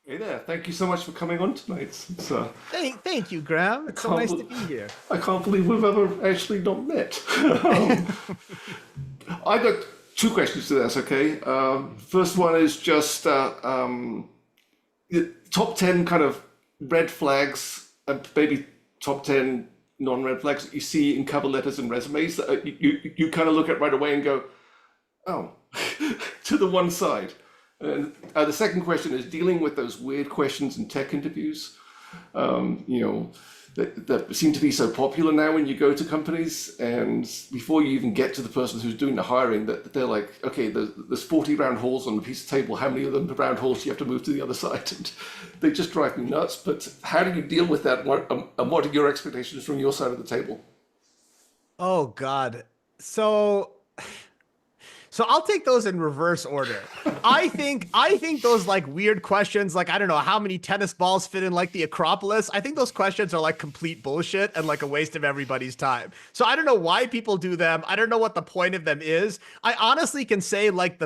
Hey there, thank you so much for coming on tonight. Thank you, Graham. It's so nice to be here. I can't believe we've ever actually not met. I got 2 questions to ask, okay? First one is just the top 10 kind of red flags and maybe top 10 non-red flags that you see in cover letters and resumes that you kind of look at right away and go, oh, to the one side. And the second question is dealing with those weird questions in tech interviews, you know, that seem to be so popular now when you go to companies, and before you even get to the person who's doing the hiring, that they're like, okay, there's 40 round holes on the piece of table. How many of them round holes do you have to move to the other side? And they just drive me nuts. But how do you deal with that? And what are your expectations from your side of the table? Oh God. So I'll take those in reverse order. I think those like weird questions, like, I don't know, how many tennis balls fit in like the Acropolis. I think those questions are like complete bullshit and like a waste of everybody's time. So I don't know why people do them. I don't know what the point of them is. I honestly can say like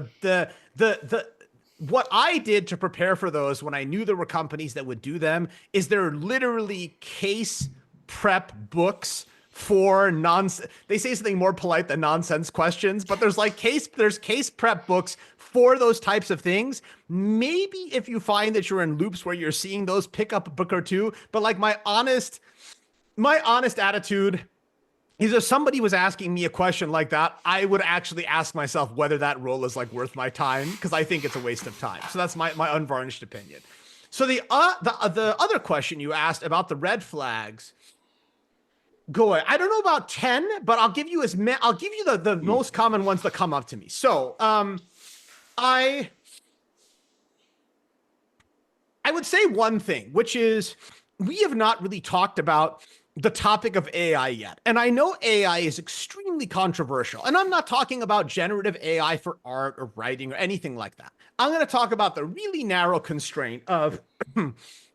what I did to prepare for those when I knew there were companies that would do them is they're literally case prep books for they say something more polite than nonsense questions, but there's case prep books for those types of things. Maybe if you find that you're in loops where you're seeing those, pick up a book or 2. But like my honest attitude is, if somebody was asking me a question like that, I would actually ask myself whether that role is like worth my time, because I think it's a waste of time. So that's my unvarnished opinion. So the other question you asked about the red flags, go ahead. I don't know about 10, but I'll give you the most common ones that come up to me. So, I would say one thing, which is we have not really talked about the topic of AI yet. And I know AI is extremely controversial, and I'm not talking about generative AI for art or writing or anything like that. I'm going to talk about the really narrow constraint of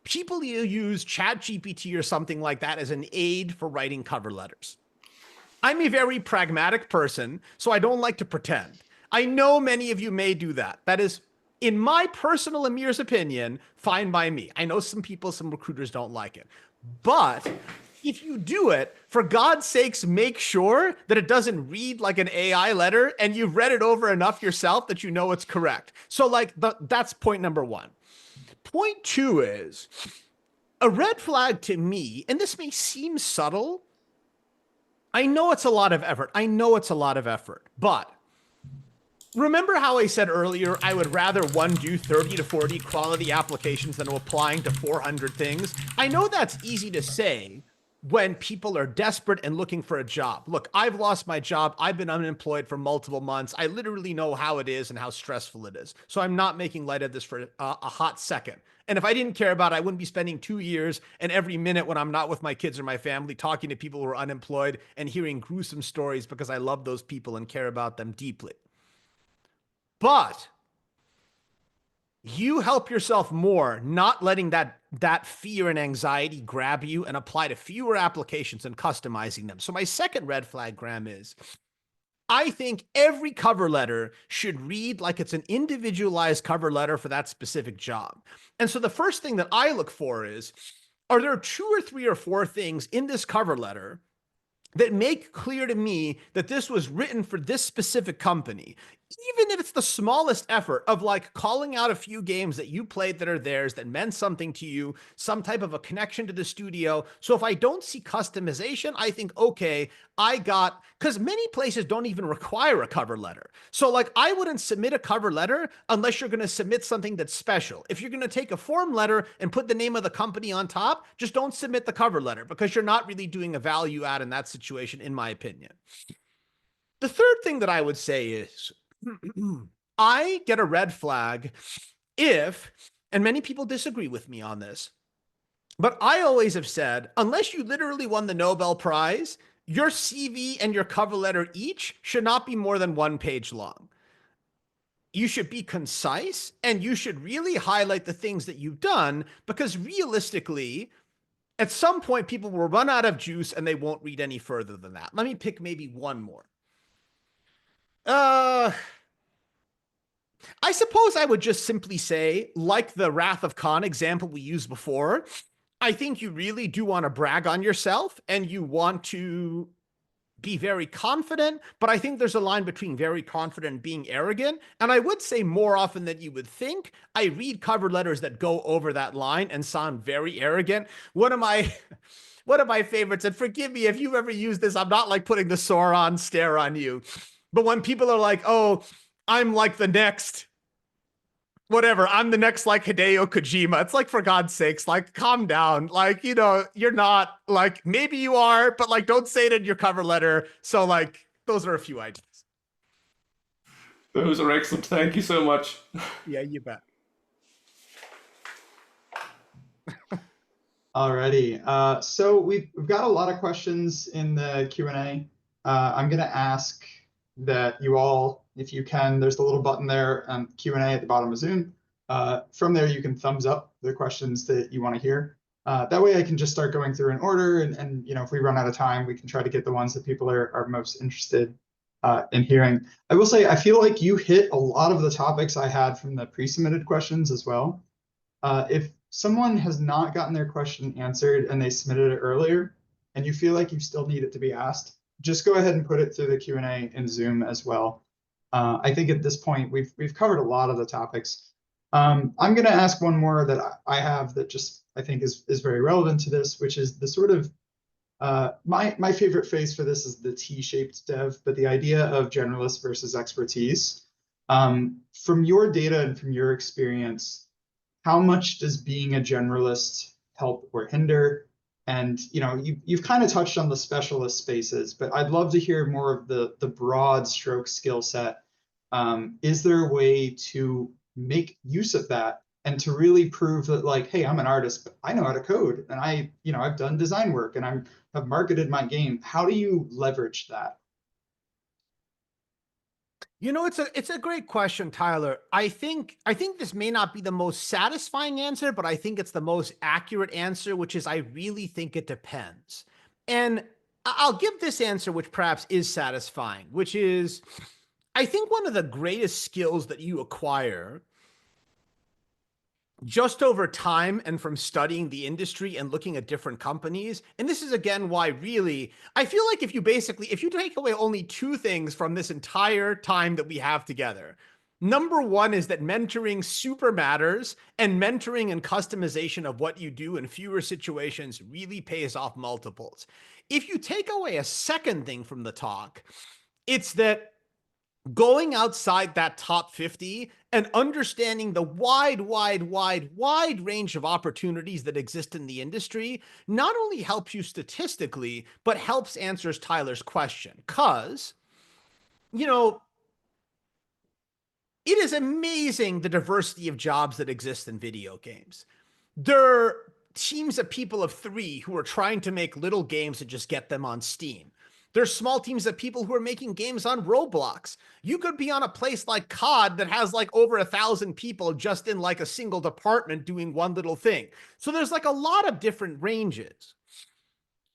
people who use ChatGPT or something like that as an aid for writing cover letters. I'm a very pragmatic person, so I don't like to pretend. I know many of you may do that. That is, in my personal Amir's opinion, fine by me. I know some recruiters don't like it. But if you do it, for God's sakes, make sure that it doesn't read like an AI letter and you've read it over enough yourself that you know it's correct. So like that's point number 1. Point 2 is a red flag to me, and this may seem subtle. I know it's a lot of effort. But remember how I said earlier, I would rather do 30 to 40 quality applications than applying to 400 things? I know that's easy to say when people are desperate and looking for a job. Look, I've lost my job. I've been unemployed for multiple months. I literally know how it is and how stressful it is. So I'm not making light of this for a hot second. And if I didn't care about it, I wouldn't be spending 2 years and every minute when I'm not with my kids or my family talking to people who are unemployed and hearing gruesome stories because I love those people and care about them deeply. But you help yourself more not letting that fear and anxiety grab you and apply to fewer applications and customizing them. So my second red flag, Graham, is I think every cover letter should read like it's an individualized cover letter for that specific job. And so the first thing that I look for is, are there 2 or 3 or 4 things in this cover letter that make clear to me that this was written for this specific company? Even if it's the smallest effort of like calling out a few games that you played that are theirs that meant something to you, some type of a connection to the studio. So if I don't see customization, I think, okay, because many places don't even require a cover letter. So like I wouldn't submit a cover letter unless you're going to submit something that's special. If you're going to take a form letter and put the name of the company on top, just don't submit the cover letter because you're not really doing a value add in that situation, in my opinion. The third thing that I would say is I get a red flag if, and many people disagree with me on this, but I always have said, unless you literally won the Nobel Prize, your CV and your cover letter each should not be more than 1 page long. You should be concise and you should really highlight the things that you've done because realistically, at some point, people will run out of juice and they won't read any further than that. Let me pick maybe one more. I suppose I would just simply say, like the Wrath of Khan example we used before, I think you really do want to brag on yourself and you want to be very confident, but I think there's a line between very confident and being arrogant. And I would say more often than you would think, I read cover letters that go over that line and sound very arrogant. One of my favorites, and forgive me if you've ever used this, I'm not like putting the Sauron stare on you, but when people are like, oh, I'm like the next whatever, I'm the next like Hideo Kojima. It's like, for God's sakes, like calm down. Like, you're not, like, maybe you are, but like, don't say it in your cover letter. So like, those are a few ideas. Those are excellent. Thank you so much. Yeah, you bet. Alrighty. So we've got a lot of questions in the Q&A. I'm going to ask that you all, if you can, there's the little button there, Q&A at the bottom of Zoom. From there, you can thumbs up the questions that you want to hear. That way I can just start going through in order. And if we run out of time, we can try to get the ones that people are most interested in hearing. I will say, I feel like you hit a lot of the topics I had from the pre-submitted questions as well. If someone has not gotten their question answered and they submitted it earlier, and you feel like you still need it to be asked, just go ahead and put it through the Q&A in Zoom as well. I think at this point, we've covered a lot of the topics. I'm going to ask one more that I have that just I think is very relevant to this, which is the sort of my favorite phrase for this is the T-shaped dev, but the idea of generalist versus expertise. From your data and from your experience, how much does being a generalist help or hinder? And you've kind of touched on the specialist spaces, but I'd love to hear more of the broad stroke skill set. Is there a way to make use of that and to really prove that, like, hey, I'm an artist, but I know how to code, and I've done design work, and have marketed my game. How do you leverage that? It's a great question, Tyler. I think this may not be the most satisfying answer, but I think it's the most accurate answer, which is I really think it depends. And I'll give this answer, which perhaps is satisfying, which is I think one of the greatest skills that you acquire just over time and from studying the industry and looking at different companies. And this is again why really I feel like if you take away only 2 things from this entire time that we have together, number one is that mentoring super matters, and mentoring and customization of what you do in fewer situations really pays off multiples. If you take away a second thing from the talk, it's that going outside that top 50 and understanding the wide range of opportunities that exist in the industry not only helps you statistically, but helps answers Tyler's question. Because, it is amazing the diversity of jobs that exist in video games. they're teams of people of 3 who are trying to make little games and just get them on Steam. There's small teams of people who are making games on Roblox. You could be on a place like COD that has like over 1,000 people just in like a single department doing one little thing. So there's like a lot of different ranges.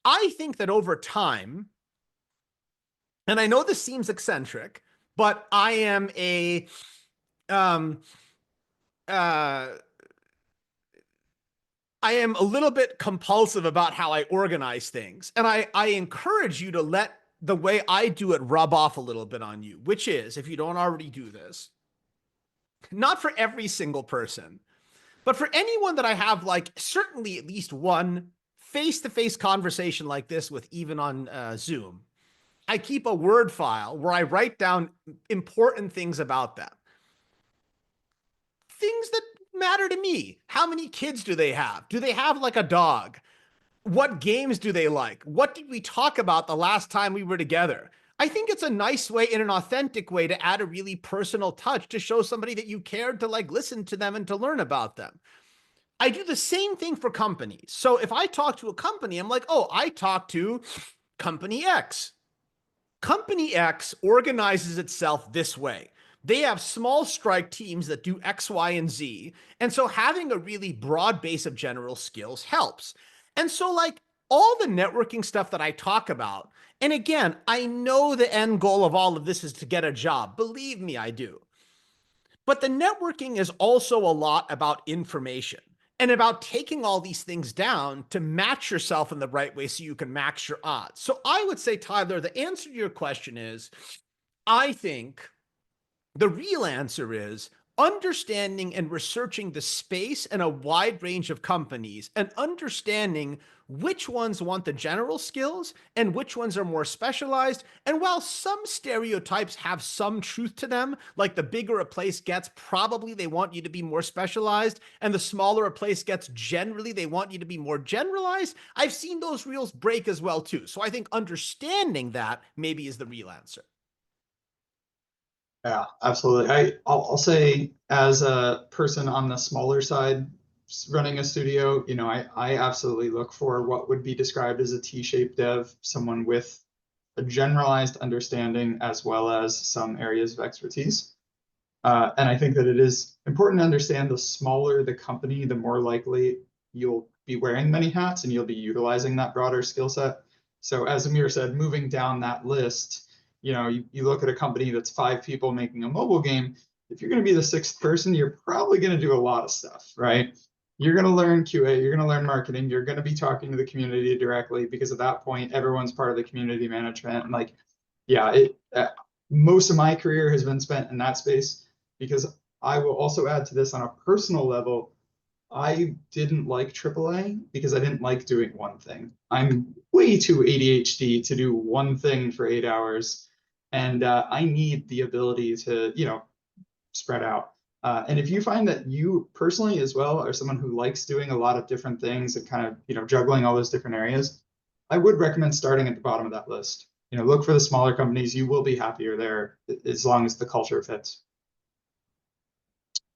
I think that over time, and I know this seems eccentric, but I am um uh I am a little bit compulsive about how I organize things. And I encourage you to let the way I do it rub off a little bit on you, which is, if you don't already do this, not for every single person, but for anyone that I have like certainly at least one face-to-face conversation like this with, even on Zoom, I keep a Word file where I write down important things about them. Things that matter to me. How many kids do they have? Do they have like a dog? What games do they like? What did we talk about the last time we were together? I think it's a nice way, in an authentic way, to add a really personal touch to show somebody that you cared to like listen to them and to learn about them. I do the same thing for companies. So if I talk to a company, I'm like, oh, I talked to company X. Company X organizes itself this way. They have small strike teams that do X, Y, and Z. And so having a really broad base of general skills helps. And so, like, all the networking stuff that I talk about, and again, I know the end goal of all of this is to get a job. Believe me, I do. But the networking is also a lot about information and about taking all these things down to match yourself in the right way so you can max your odds. So I would say, Tyler, the answer to your question is, I think the real answer is understanding and researching the space and a wide range of companies and understanding which ones want the general skills and which ones are more specialized. And while some stereotypes have some truth to them, like the bigger a place gets, probably they want you to be more specialized, and the smaller a place gets, generally they want you to be more generalized. I've seen those rules break as well too. So I think understanding that maybe is the real answer. Yeah, absolutely. I'll say, as a person on the smaller side running a studio, I absolutely look for what would be described as a T-shaped dev, someone with a generalized understanding as well as some areas of expertise. And I think that it is important to understand, the smaller the company, the more likely you'll be wearing many hats and you'll be utilizing that broader skill set. So as Amir said, moving down that list, you look at a company that's 5 people making a mobile game. If you're going to be the 6th person, you're probably going to do a lot of stuff, right? You're going to learn QA, you're going to learn marketing, you're going to be talking to the community directly, because at that point, everyone's part of the community management. And like, yeah, most of my career has been spent in that space, because I will also add to this on a personal level. I didn't like AAA because I didn't like doing one thing. I'm way too ADHD to do one thing for 8 hours. And I need the ability to, spread out. And if you find that you personally as well are someone who likes doing a lot of different things and kind of, juggling all those different areas, I would recommend starting at the bottom of that list. Look for the smaller companies. You will be happier there as long as the culture fits.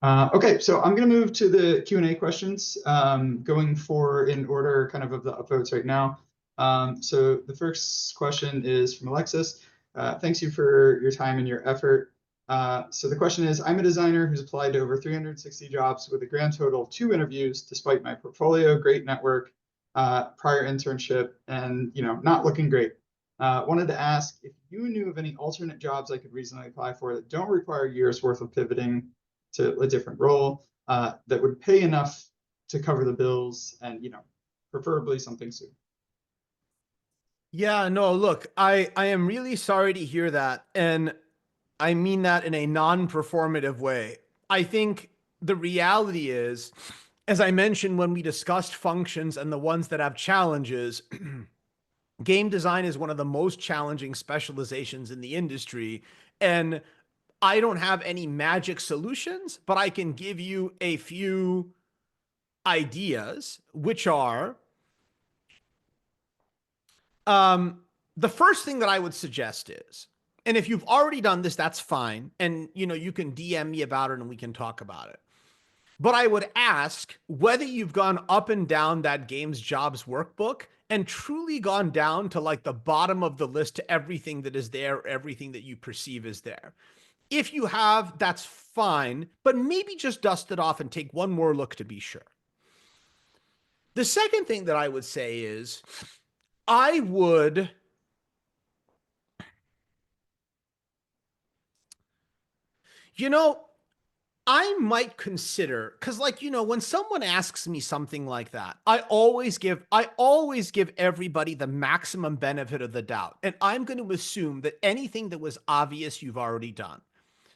Okay, so I'm going to move to the Q&A questions, going in order kind of the upvotes right now. So the first question is from Alexis. Thanks you for your time and your effort. So the question is, I'm a designer who's applied to over 360 jobs with a grand total of 2 interviews, despite my portfolio, great network, prior internship, and not looking great. Wanted to ask if you knew of any alternate jobs I could reasonably apply for that don't require years worth of pivoting to a different role, that would pay enough to cover the bills, and preferably something soon. Yeah, no, look, I am really sorry to hear that. And I mean that in a non-performative way. I think the reality is, as I mentioned when we discussed functions and the ones that have challenges, game design is one of the most challenging specializations in the industry. And I don't have any magic solutions, but I can give you a few ideas, which are, the first thing that I would suggest is, and if you've already done this, that's fine. And, you can DM me about it and we can talk about it. But I would ask whether you've gone up and down that games jobs workbook and truly gone down to like the bottom of the list to everything that is there, everything that you perceive is there. If you have, that's fine, but maybe just dust it off and take one more look to be sure. The second thing that I would say is I would you know, I might consider, because like, when someone asks me something like that, I always give everybody the maximum benefit of the doubt. And I'm going to assume that anything that was obvious you've already done.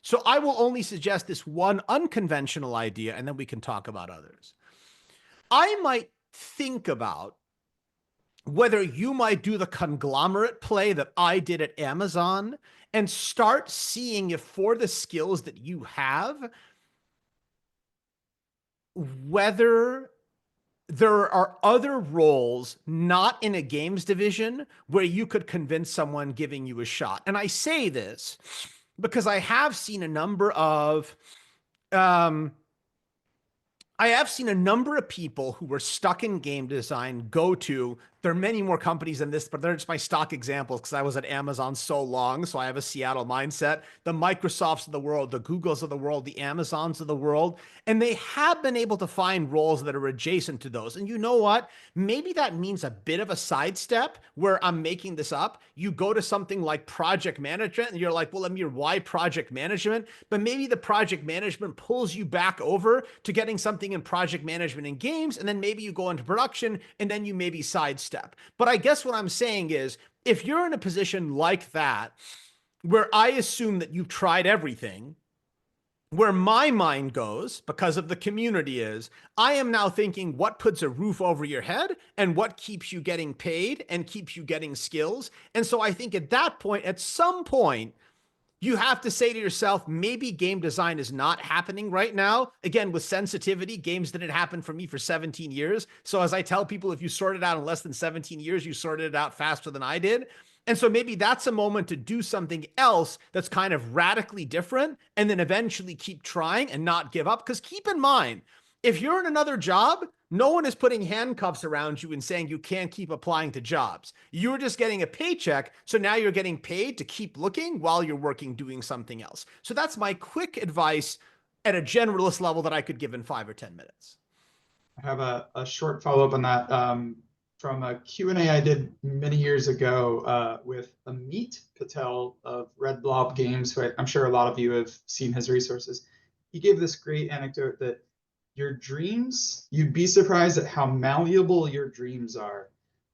So I will only suggest this one unconventional idea, and then we can talk about others. I might think about whether you might do the conglomerate play that I did at Amazon and start seeing if for the skills that you have, whether there are other roles not in a games division where you could convince someone giving you a shot. And I say this because um, I have seen a number of people who were stuck in game design go to, there are many more companies than this, but they're just my stock examples because I was at Amazon so long. So I have a Seattle mindset, the Microsofts of the world, the Googles of the world, the Amazons of the world. And they have been able to find roles that are adjacent to those. And you know what? Maybe that means a bit of a sidestep where I'm making this up. You go to something like project management and you're like, well, Amir, why project management? But maybe the project management pulls you back over to getting something in project management in games. And then maybe you go into production and then you maybe sidestep. But I guess what I'm saying is if you're in a position like that, where I assume that you've tried everything, where my mind goes because of the community is I am now thinking what puts a roof over your head and what keeps you getting paid and keeps you getting skills. And so I think at that point, at some point, you have to say to yourself, maybe game design is not happening right now. Again, with sensitivity, games didn't happen for me for 17 years. So as I tell people, if you sort it out in less than 17 years, you sorted it out faster than I did. And so maybe that's a moment to do something else that's kind of radically different and then eventually keep trying and not give up. Because keep in mind, if you're in another job, no one is putting handcuffs around you and saying you can't keep applying to jobs. You're just getting a paycheck. So now you're getting paid to keep looking while you're working doing something else. So that's my quick advice at a generalist level that I could give in 5 or 10 minutes. I have a short follow-up on that from a Q&A I did many years ago with Amit Patel of Red Blob Games, who I'm sure a lot of you have seen his resources. He gave this great anecdote that your dreams, you'd be surprised at how malleable your dreams are.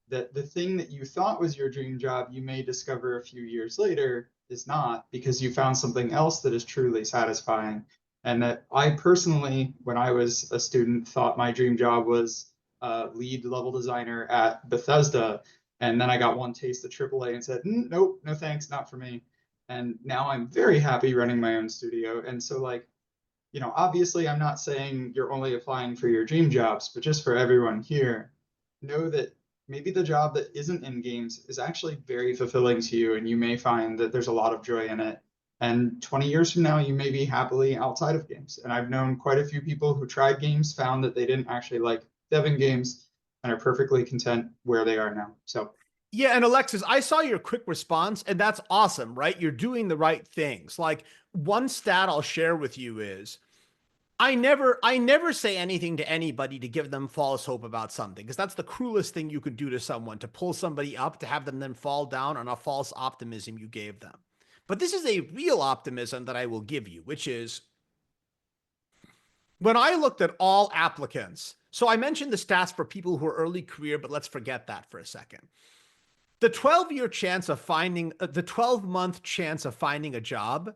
That the thing that you thought was your dream job, you may discover a few years later is not, because you found something else that is truly satisfying. And that I personally, when I was a student, thought my dream job was lead level designer at Bethesda. And then I got one taste of AAA and said, nope, no thanks, not for me. And now I'm very happy running my own studio. And so like, obviously I'm not saying you're only applying for your dream jobs, but just for everyone here, know that maybe the job that isn't in games is actually very fulfilling to you, and you may find that there's a lot of joy in it. And 20 years from now, you may be happily outside of games. And I've known quite a few people who tried games, found that they didn't actually like deving games, and are perfectly content where they are now. So yeah, and Alexis, I saw your quick response, and that's awesome, right? You're doing the right things. Like one stat I'll share with you is I never say anything to anybody to give them false hope about something, because that's the cruelest thing you could do to someone, to pull somebody up, to have them then fall down on a false optimism you gave them. But this is a real optimism that I will give you, which is when I looked at all applicants. So I mentioned the stats for people who are early career, but let's forget that for a second. The 12-year chance of finding, the 12-month chance of finding a job,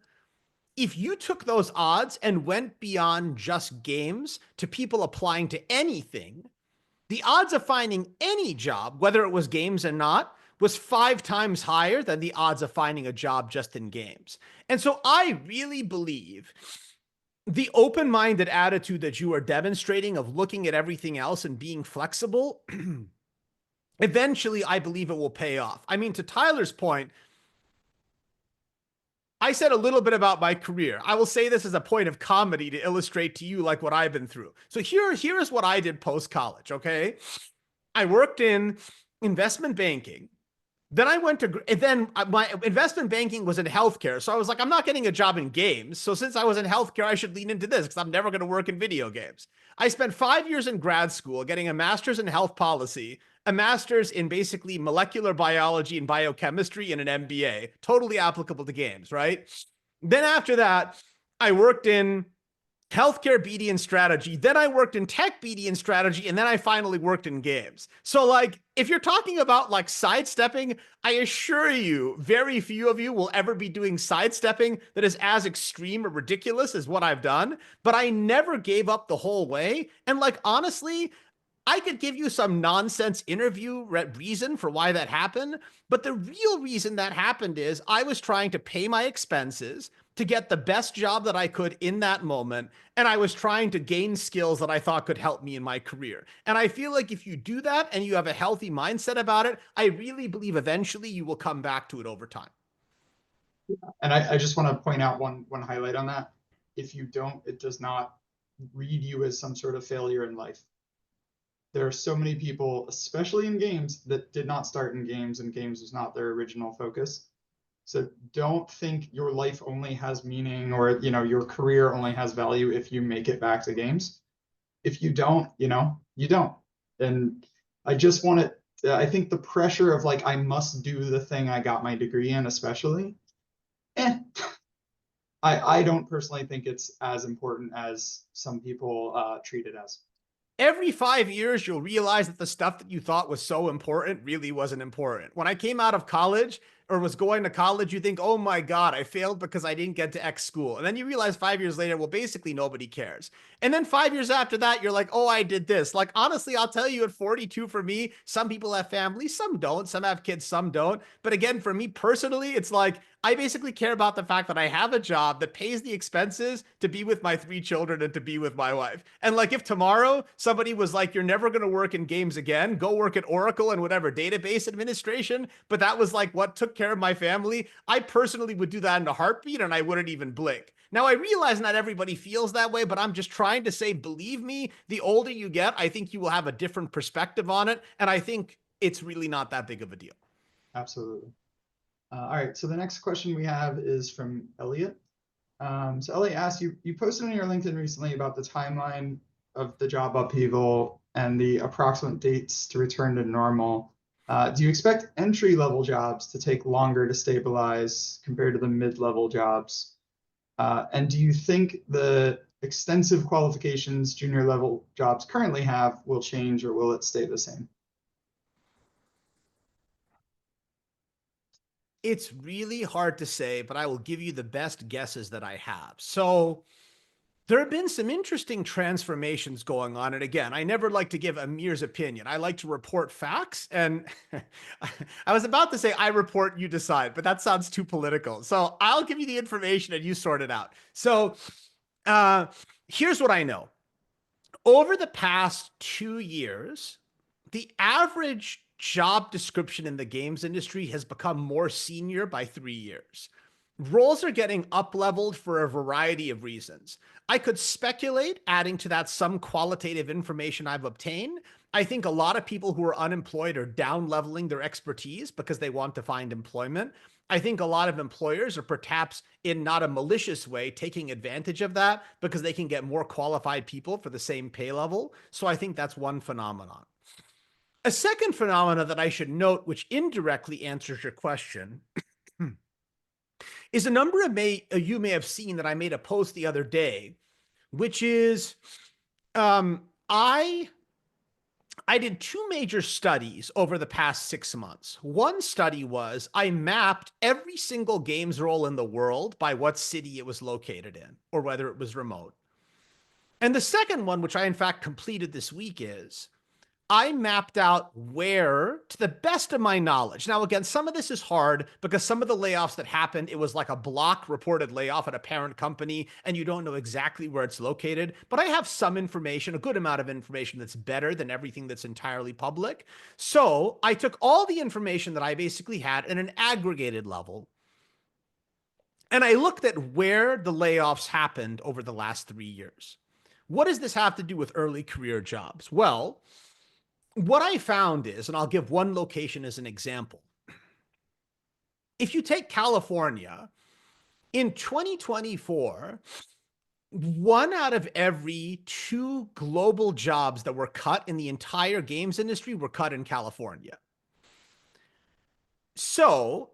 if you took those odds and went beyond just games to people applying to anything, the odds of finding any job, whether it was games or not, was 5 times higher than the odds of finding a job just in games. And so I really believe the open-minded attitude that you are demonstrating of looking at everything else and being flexible, eventually I believe it will pay off. I mean, to Tyler's point, I said a little bit about my career. I will say this as a point of comedy to illustrate to you like what I've been through. So here's what I did post college. Okay, I worked in investment banking. Then I went to, and then my investment banking was in healthcare. So I was like, I'm not getting a job in games. So since I was in healthcare, I should lean into this because I'm never going to work in video games. I spent 5 years in grad school getting a master's in health policy, a master's in basically molecular biology and biochemistry, and an MBA, totally applicable to games, right? Then after that, I worked in healthcare BD and strategy. Then I worked in tech BD and strategy. And then I finally worked in games. So like, if you're talking about like sidestepping, I assure you, very few of you will ever be doing sidestepping that is as extreme or ridiculous as what I've done. But I never gave up the whole way. And like, honestly, I could give you some nonsense interview reason for why that happened, but the real reason that happened is I was trying to pay my expenses to get the best job that I could in that moment, and I was trying to gain skills that I thought could help me in my career. And I feel like if you do that and you have a healthy mindset about it, I really believe eventually you will come back to it over time. And I just want to point out one highlight on that. If you don't, it does not read you as some sort of failure in life. There are so many people, especially in games, that did not start in games, and games was not their original focus. So don't think your life only has meaning, or your career only has value if you make it back to games. If you don't, you don't. And I just want to, I think the pressure of like, I must do the thing I got my degree in, especially, I don't personally think it's as important as some people treat it as. Every 5 years, you'll realize that the stuff that you thought was so important really wasn't important. When I came out of college or was going to college, you think, oh my God, I failed because I didn't get to X school. And then you realize 5 years later, well, basically nobody cares. And then 5 years after that, you're like, oh, I did this. Like, honestly, I'll tell you at 42 for me, some people have families, some don't, some have kids, some don't. But again, for me personally, it's like, I basically care about the fact that I have a job that pays the expenses to be with my 3 children and to be with my wife. And like, if tomorrow somebody was like, you're never going to work in games again, go work at Oracle and whatever database administration, but that was like what took care of my family, I personally would do that in a heartbeat and I wouldn't even blink. Now, I realize not everybody feels that way, but I'm just trying to say, believe me, the older you get, I think you will have a different perspective on it. And I think it's really not that big of a deal. Absolutely. All right, so the next question we have is from Elliot. So Elliot asks, you posted on your LinkedIn recently about the timeline of the job upheaval and the approximate dates to return to normal. Do you expect entry-level jobs to take longer to stabilize compared to the mid-level jobs? And do you think the extensive qualifications junior-level jobs currently have will change, or will it stay the same? It's really hard to say, but I will give you the best guesses that I have. So there have been some interesting transformations going on. And again, I never like to give Amir's opinion. I like to report facts. And I was about to say, I report, you decide, but that sounds too political. So I'll give you the information and you sort it out. So here's what I know. Over the past 2 years, the average job description in the games industry has become more senior by 3 years. Roles are getting up-leveled for a variety of reasons. I could speculate, adding to that some qualitative information I've obtained. I think a lot of people who are unemployed are down-leveling their expertise because they want to find employment. I think a lot of employers are perhaps, in not a malicious way, taking advantage of that because they can get more qualified people for the same pay level. So I think that's one phenomenon. A second phenomenon that I should note, which indirectly answers your question, is a number of you may have seen that I made a post the other day, which is I did 2 major studies over the past 6 months. One study was I mapped every single games role in the world by what city it was located in or whether it was remote. And the second one, which I in fact completed this week, is I mapped out where, to the best of my knowledge. Now, again, some of this is hard because some of the layoffs that happened, it was like a block reported layoff at a parent company, and you don't know exactly where it's located. But I have some information, a good amount of information that's better than everything that's entirely public. So I took all the information that I basically had at an aggregated level, And I looked at where the layoffs happened over the last 3 years. What does this have to do with early career jobs? Well, what I found is, and I'll give one location as an example. If you take California, in 2024, 1 out of every 2 global jobs that were cut in the entire games industry were cut in California. So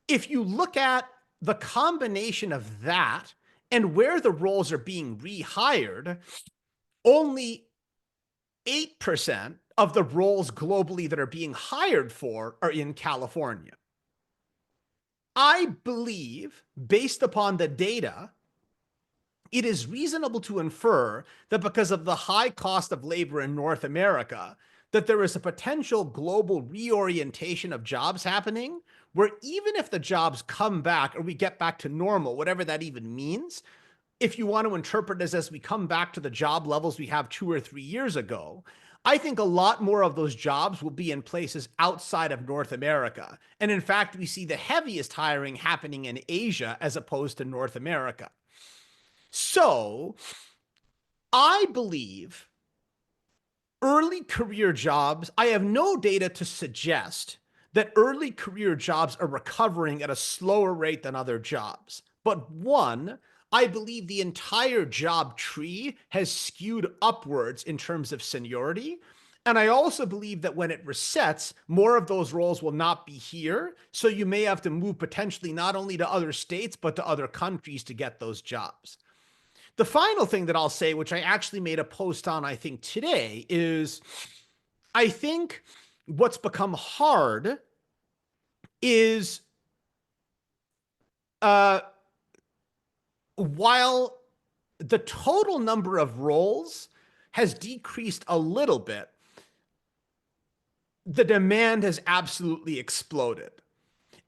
if you look at the combination of that and where the roles are being rehired, only 8% of the roles globally that are being hired for are in California. I believe, based upon the data, it is reasonable to infer that because of the high cost of labor in North America, that there is a potential global reorientation of jobs happening, where even if the jobs come back or we get back to normal, whatever that even means, if you want to interpret this as we come back to the job levels we have 2 or 3 years ago, I think a lot more of those jobs will be in places outside of North America. And in fact, we see the heaviest hiring happening in Asia as opposed to North America. So I believe early career jobs, I have no data to suggest that early career jobs are recovering at a slower rate than other jobs. But one, I believe the entire job tree has skewed upwards in terms of seniority. And I also believe that when it resets, more of those roles will not be here. So you may have to move potentially not only to other states, but to other countries to get those jobs. The final thing that I'll say, which I actually made a post on, I think today, is I think what's become hard is while the total number of roles has decreased a little bit, the demand has absolutely exploded.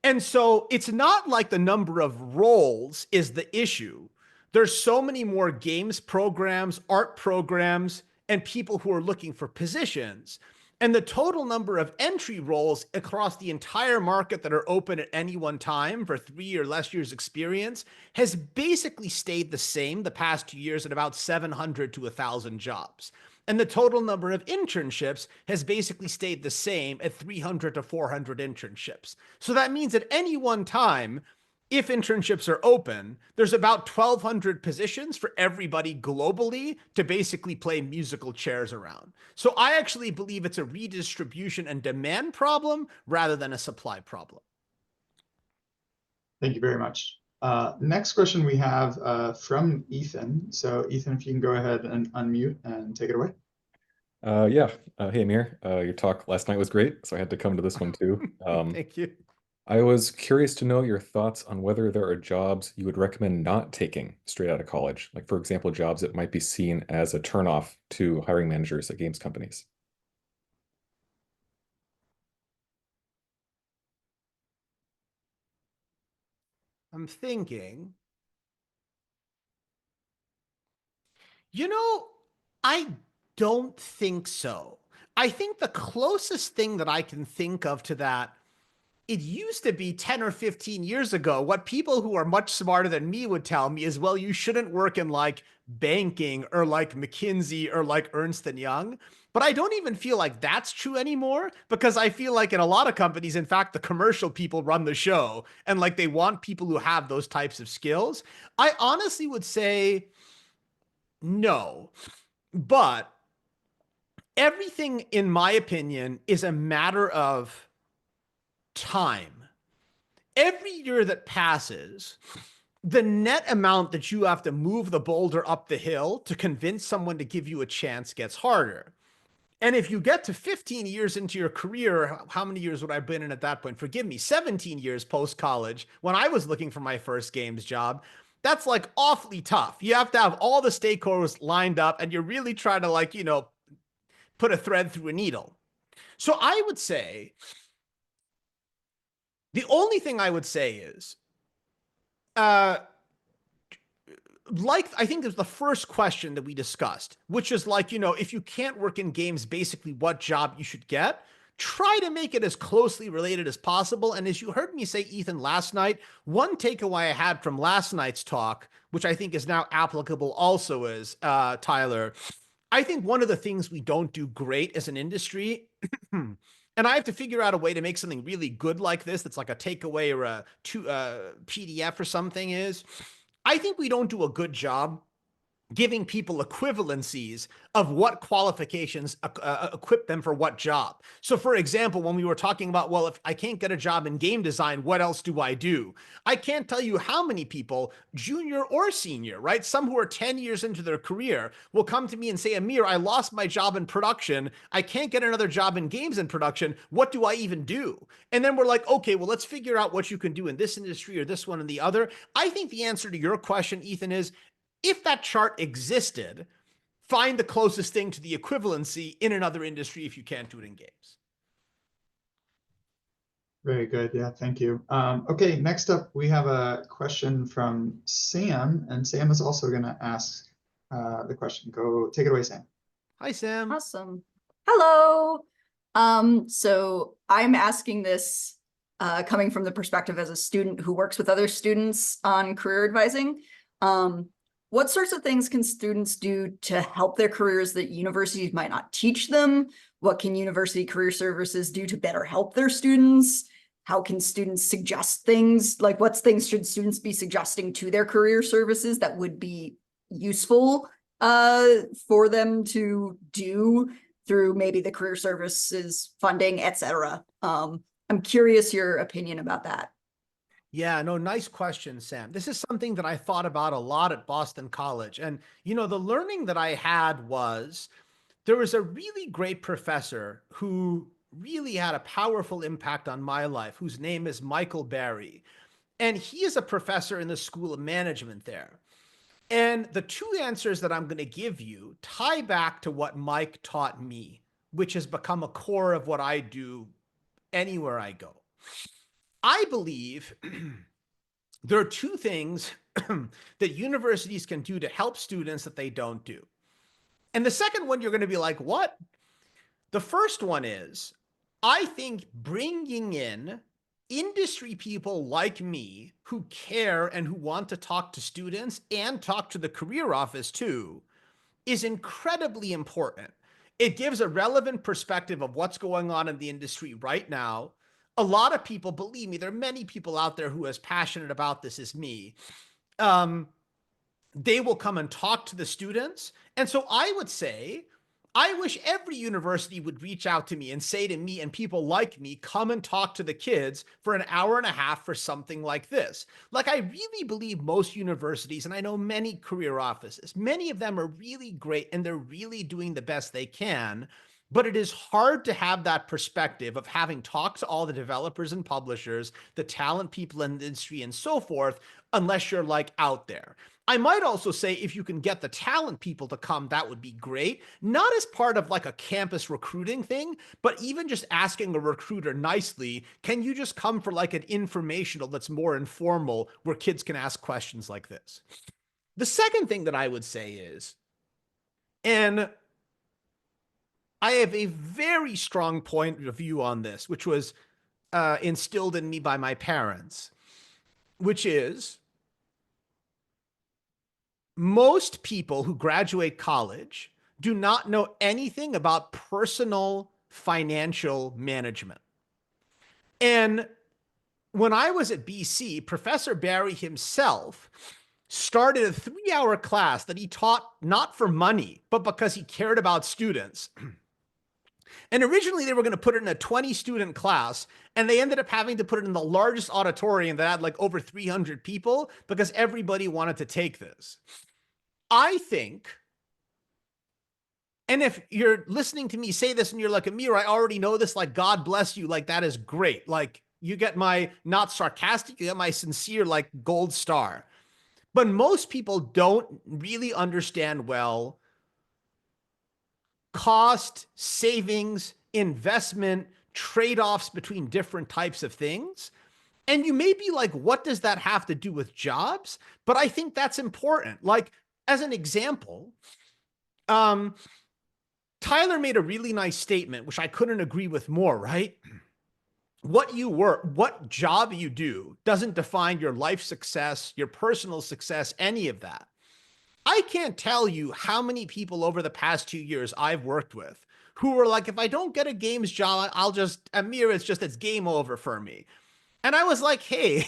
And so it's not like the number of roles is the issue. There's so many more games programs, art programs, and people who are looking for positions. And the total number of entry roles across the entire market that are open at any one time for 3 or less years experience has basically stayed the same the past 2 years at about 700 to 1,000 jobs. And the total number of internships has basically stayed the same at 300 to 400 internships. So that means at any one time, if internships are open, there's about 1,200 positions for everybody globally to basically play musical chairs around. So I actually believe it's a redistribution and demand problem rather than a supply problem. Thank you very much. Next question we have from Ethan. So Ethan, if you can go ahead and unmute and take it away. Yeah. Hey, Amir. Your talk last night was great, so I had to come to this one too. Thank you. I was curious to know your thoughts on whether there are jobs you would recommend not taking straight out of college. Like, for example, jobs that might be seen as a turnoff to hiring managers at games companies. I'm thinking, I don't think so. I think the closest thing that I can think of to that, it used to be 10 or 15 years ago. What people who are much smarter than me would tell me is, well, you shouldn't work in like banking or like McKinsey or like Ernst & Young. But I don't even feel like that's true anymore, because I feel like in a lot of companies, in fact, the commercial people run the show and like they want people who have those types of skills. I honestly would say no, but everything, in my opinion, is a matter of time. Every year that passes, the net amount that you have to move the boulder up the hill to convince someone to give you a chance gets harder. And if you get to 15 years into your career, how many years would I have been in at that point? Forgive me, 17 years post-college, when I was looking for my first games job, that's like awfully tough. You have to have all the stakeholders lined up and you're really trying to put a thread through a needle. So I would say, the only thing I would say is, I think there's the first question that we discussed, which is if you can't work in games, basically what job you should get. try to make it as closely related as possible. And as you heard me say, Ethan, last night, one takeaway I had from last night's talk, which I think is now applicable also, is Tyler, I think one of the things we don't do great as an industry, and I have to figure out a way to make something really good like this, that's like a takeaway or a PDF or something, is I think we don't do a good job giving people equivalencies of what qualifications equip them for what job. So for example, when we were talking about, well, if I can't get a job in game design, what else do I do? I can't tell you how many people, junior or senior, right? Some who are 10 years into their career will come to me and say, Amir, I lost my job in production. I can't get another job in games in production. What do I even do? And then we're like, okay, well, let's figure out what you can do in this industry or this one and the other. I think the answer to your question, Ethan, is if that chart existed, find the closest thing to the equivalency in another industry if you can't do it in games. Very good. Yeah, thank you. Okay, next up, we have a question from Sam, and Sam is also going to ask the question. Go take it away, Sam. Hi, Sam. Awesome. Hello. So I'm asking this coming from the perspective as a student who works with other students on career advising. What sorts of things can students do to help their careers that universities might not teach them? What can university career services do to better help their students? How can students suggest things? Like what things should students be suggesting to their career services that would be useful for them to do through maybe the career services funding, etc. I'm curious your opinion about that. Yeah, no, nice question, Sam. This is something that I thought about a lot at Boston College. And, you know, the learning that I had was there was a really great professor who really had a powerful impact on my life, whose name is Michael Barry. And he is a professor in the School of Management there. And the two answers that I'm going to give you tie back to what Mike taught me, which has become a core of what I do anywhere I go. I believe there are two things that universities can do to help students that they don't do. And the second one, you're going to be like, what? The first one is, I think bringing in industry people like me who care and who want to talk to students and talk to the career office too is incredibly important. It gives a relevant perspective of what's going on in the industry right now. A lot of people, believe me, there are many people out there who are as passionate about this as me. They will come and talk to the students. And so I would say, I wish every university would reach out to me and say to me and people like me, come and talk to the kids for an hour and a half for something like this. Like, I really believe most universities, and I know many career offices, many of them are really great and they're really doing the best they can. But it is hard to have that perspective of having talked to all the developers and publishers, the talent people in the industry and so forth, unless you're like out there. I might also say if you can get the talent people to come, that would be great. Not as part of like a campus recruiting thing, but even just asking a recruiter nicely, can you just come for like an informational that's more informal where kids can ask questions like this? The second thing that I would say is, and I have a very strong point of view on this, which was instilled in me by my parents, which is most people who graduate college do not know anything about personal financial management. And when I was at BC, Professor Barry himself started a 3-hour class that he taught not for money, but because he cared about students. And originally they were going to put it in a 20-student class, and they ended up having to put it in the largest auditorium that had like over 300 people because everybody wanted to take this. I think, and if you're listening to me say this and you're like, Amir, I already know this, like, God bless you, like, that is great. Like, you get my not sarcastic, you get my sincere, like, gold star. But most people don't really understand well cost, savings, investment, trade-offs between different types of things. And you may be like, what does that have to do with jobs? But I think that's important. Like, as an example, Tyler made a really nice statement, which I couldn't agree with more, right? What you work, what job you do doesn't define your life success, your personal success, any of that. I can't tell you how many people over the past 2 years I've worked with who were like, if I don't get a games job, Amir, it's game over for me. And I was like, hey,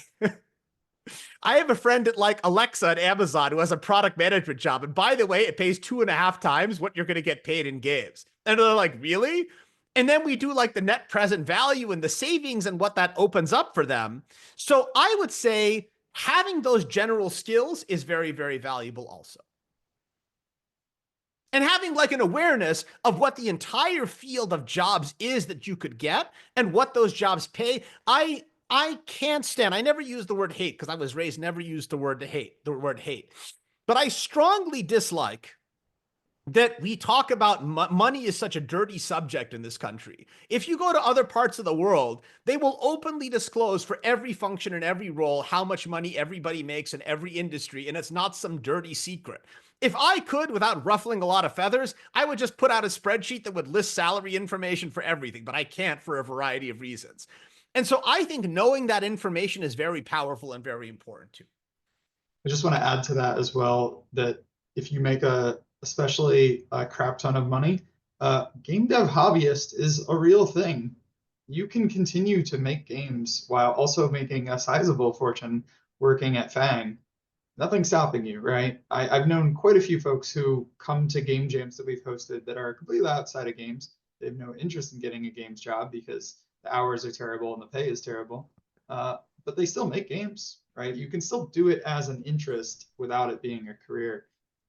I have a friend at like Alexa at Amazon who has a product management job. And by the way, it pays 2.5 times what you're going to get paid in games. And they're like, really? And then we do like the net present value and the savings and what that opens up for them. So I would say having those general skills is very, very valuable also. And having like an awareness of what the entire field of jobs is that you could get and what those jobs pay. I can't stand, I never use the word hate because I was raised never use the word hate. But I strongly dislike that we talk about money is such a dirty subject in this country. If you go to other parts of the world, they will openly disclose for every function and every role how much money everybody makes in every industry, and it's not some dirty secret. If I could, without ruffling a lot of feathers, I would just put out a spreadsheet that would list salary information for everything, but I can't for a variety of reasons. And so I think knowing that information is very powerful and very important too. I just want to add to that as well, that if you make especially a crap ton of money, game dev hobbyist is a real thing. You can continue to make games while also making a sizable fortune working at Fang. Nothing's stopping you, right? I've known quite a few folks who come to game jams that we've hosted that are completely outside of games. They have no interest in getting a games job because the hours are terrible and the pay is terrible. But they still make games, right? You can still do it as an interest without it being a career.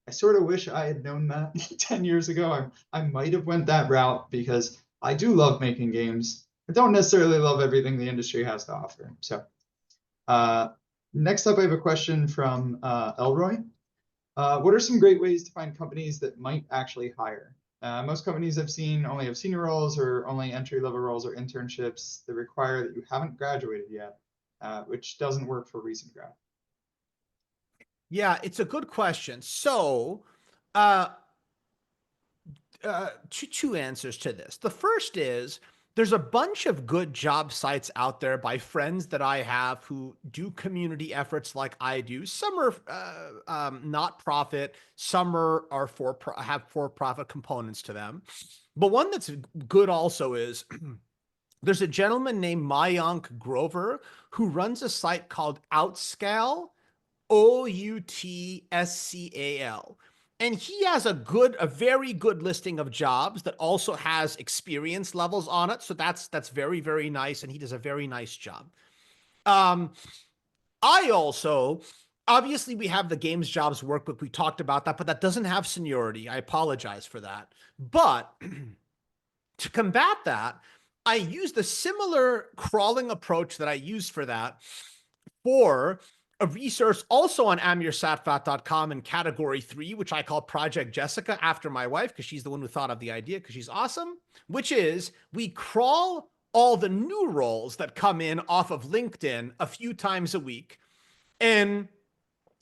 I sort of wish I had known that 10 years ago. I might have went that route because I do love making games. I don't necessarily love everything the industry has to offer. So next up, I have a question from Elroy. What are some great ways to find companies that might actually hire? Most companies I've seen only have senior roles or only entry-level roles or internships that require that you haven't graduated yet, which doesn't work for recent grad. Yeah, it's a good question. So, two answers to this. The first is there's a bunch of good job sites out there by friends that I have who do community efforts like I do. Some are not profit, some are have for-profit components to them. But one that's good also is there's a gentleman named Mayank Grover who runs a site called Outscale, Outscal. And he has a very good listing of jobs that also has experience levels on it. So that's very, very nice. And he does a very nice job. I also, obviously we have the games jobs workbook. We talked about that, but that doesn't have seniority. I apologize for that. But to combat that, I used a similar crawling approach that I used for that for a resource also on amirsatvat.com in category 3, which I call Project Jessica after my wife, because she's the one who thought of the idea, because she's awesome, which is we crawl all the new roles that come in off of LinkedIn a few times a week. And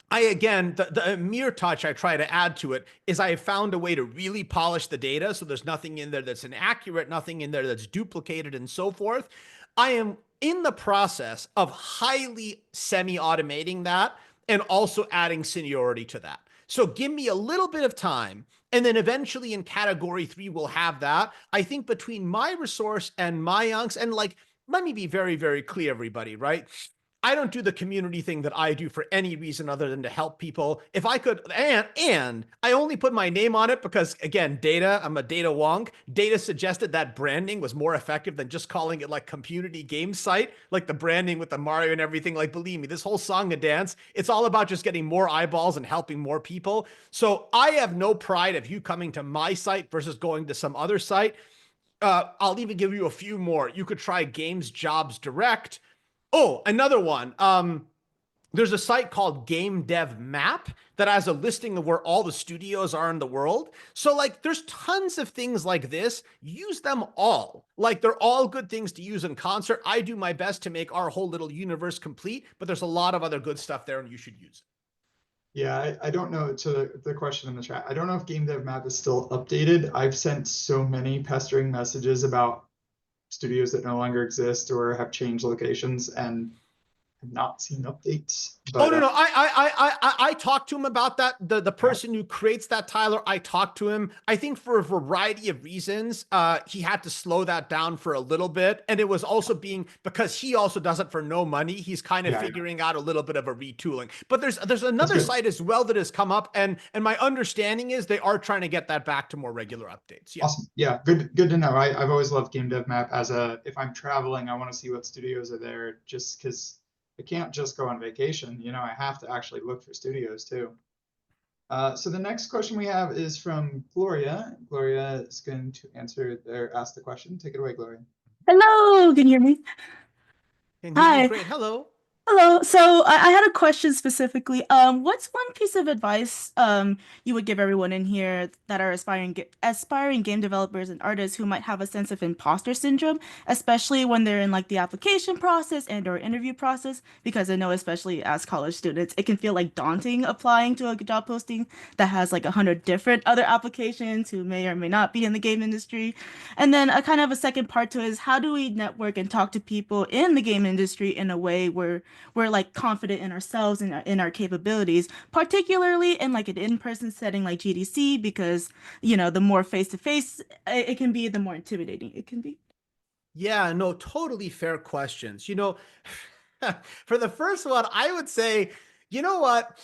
the Amir touch I try to add to it is I have found a way to really polish the data. So there's nothing in there that's inaccurate, nothing in there that's duplicated and so forth. I am in the process of highly semi-automating that and also adding seniority to that. So give me a little bit of time. And then eventually in category 3, we'll have that. I think between my resource and Mayank's, and like, let me be very, very clear, everybody, right? I don't do the community thing that I do for any reason other than to help people. If I could, and I only put my name on it because, again, data, I'm a data wonk. Data suggested that branding was more effective than just calling it like community game site, like the branding with the Mario and everything. Like, believe me, this whole song and dance, it's all about just getting more eyeballs and helping more people. So I have no pride of you coming to my site versus going to some other site. I'll even give you a few more. You could try Games Jobs Direct. Oh, another one. There's a site called Game Dev Map that has a listing of where all the studios are in the world. So like there's tons of things like this. Use them all. Like they're all good things to use in concert. I do my best to make our whole little universe complete, but there's a lot of other good stuff there and you should use it. Yeah, I don't know, to the question in the chat, I don't know if game dev map is still updated. I've sent so many pestering messages about studios that no longer exist or have changed locations, and have not seen updates. Oh But no, no, I talked to him about that. The person who creates that, Tyler, I talked to him. I think for a variety of reasons, he had to slow that down for a little bit, and it was also being because he also does it for no money. He's kind of Yeah. figuring out a little bit of a retooling. But there's another good. site as well that has come up, and my understanding is they are trying to get that back to more regular updates. Yeah. Awesome. Yeah, good to know. I've always loved game dev map as if I'm traveling, I want to see what studios are there, just because I can't just go on vacation. I have to actually look for studios too. So the next question we have is from Gloria. Gloria is going to ask the question. Take it away, Gloria. Hello, can you hear me? Can hear you Hi. great. Hello. Hello. So I had a question specifically. What's one piece of advice you would give everyone in here that are aspiring game developers and artists who might have a sense of imposter syndrome, especially when they're in like the application process and or interview process? Because I know, especially as college students, it can feel like daunting applying to a job posting that has like 100 different other applications who may or may not be in the game industry. And then a kind of a second part to it is, how do we network and talk to people in the game industry in a way where we're like confident in ourselves and in our capabilities, particularly in like an in-person setting like GDC, because the more face-to-face it can be, the more intimidating it can be. Yeah, no, totally fair questions. For the first one, I would say, you know what?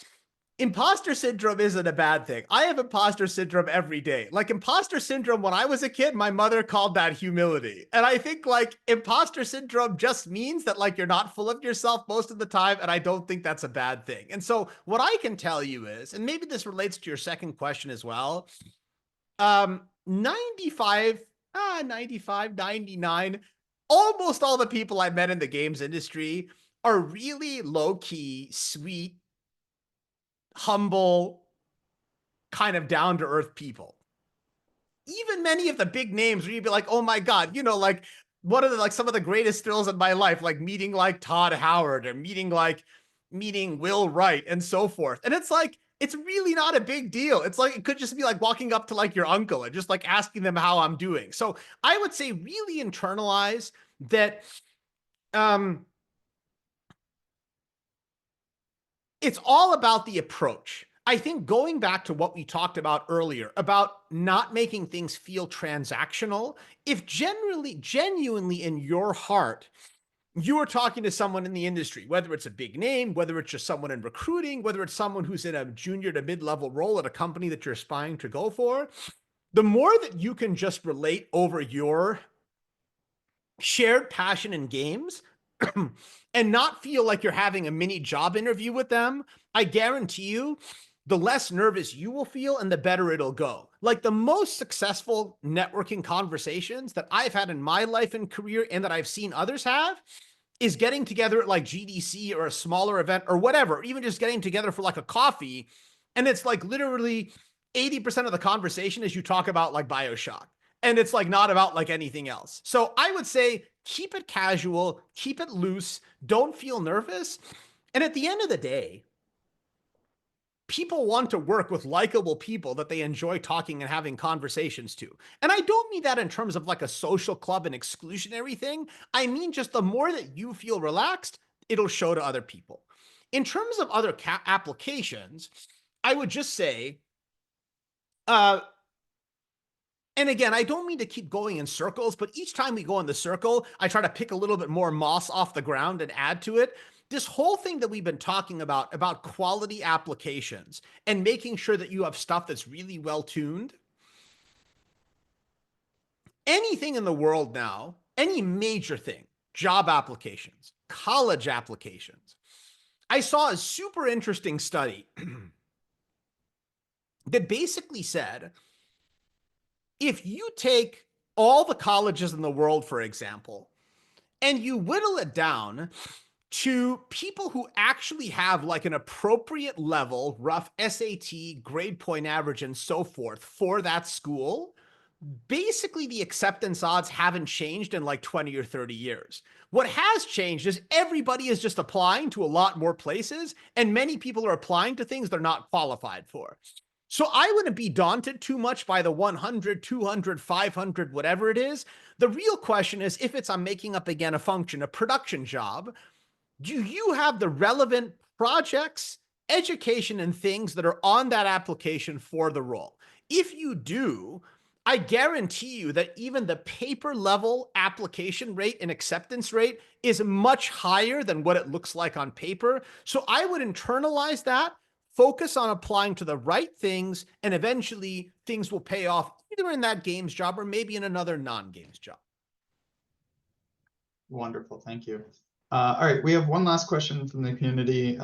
Imposter syndrome isn't a bad thing. I have imposter syndrome every day. Like imposter syndrome, when I was a kid, my mother called that humility. And I think like imposter syndrome just means that like you're not full of yourself most of the time. And I don't think that's a bad thing. And so what I can tell you is, and maybe this relates to your second question as well, 95, 99, almost all the people I met in the games industry are really low key, sweet, humble, kind of down to earth people. Even many of the big names where you'd be like, oh my God, like one of the like some of the greatest thrills in my life, like meeting like Todd Howard or meeting Will Wright and so forth. And it's like, it's really not a big deal. It's like, it could just be like walking up to like your uncle and just like asking them how I'm doing. So I would say really internalize that, it's all about the approach. I think going back to what we talked about earlier about not making things feel transactional, if genuinely in your heart, you are talking to someone in the industry, whether it's a big name, whether it's just someone in recruiting, whether it's someone who's in a junior to mid-level role at a company that you're aspiring to go for, the more that you can just relate over your shared passion in games and not feel like you're having a mini job interview with them, I guarantee you, the less nervous you will feel and the better it'll go. Like the most successful networking conversations that I've had in my life and career and that I've seen others have is getting together at like GDC or a smaller event or whatever, even just getting together for like a coffee. And it's like literally 80% of the conversation is you talk about like BioShock. And it's like not about like anything else. So I would say keep it casual, keep it loose, don't feel nervous. And at the end of the day, people want to work with likable people that they enjoy talking and having conversations to. And I don't mean that in terms of like a social club and exclusionary thing. I mean, just the more that you feel relaxed, it'll show to other people. In terms of other applications, I would just say, and again, I don't mean to keep going in circles, but each time we go in the circle, I try to pick a little bit more moss off the ground and add to it. This whole thing that we've been talking about quality applications and making sure that you have stuff that's really well tuned. Anything in the world now, any major thing, job applications, college applications. I saw a super interesting study that basically said, if you take all the colleges in the world, for example, and you whittle it down to people who actually have like an appropriate level, rough SAT, grade point average, and so forth for that school, basically the acceptance odds haven't changed in like 20 or 30 years. What has changed is everybody is just applying to a lot more places, and many people are applying to things they're not qualified for. So I wouldn't be daunted too much by the 100, 200, 500, whatever it is. The real question is, if it's, I'm making up again a function, a production job, do you have the relevant projects, education, and things that are on that application for the role? If you do, I guarantee you that even the paper level application rate and acceptance rate is much higher than what it looks like on paper. So I would internalize that, focus on applying to the right things, and eventually things will pay off either in that games job or maybe in another non-games job. Wonderful, thank you. All right, we have one last question from the community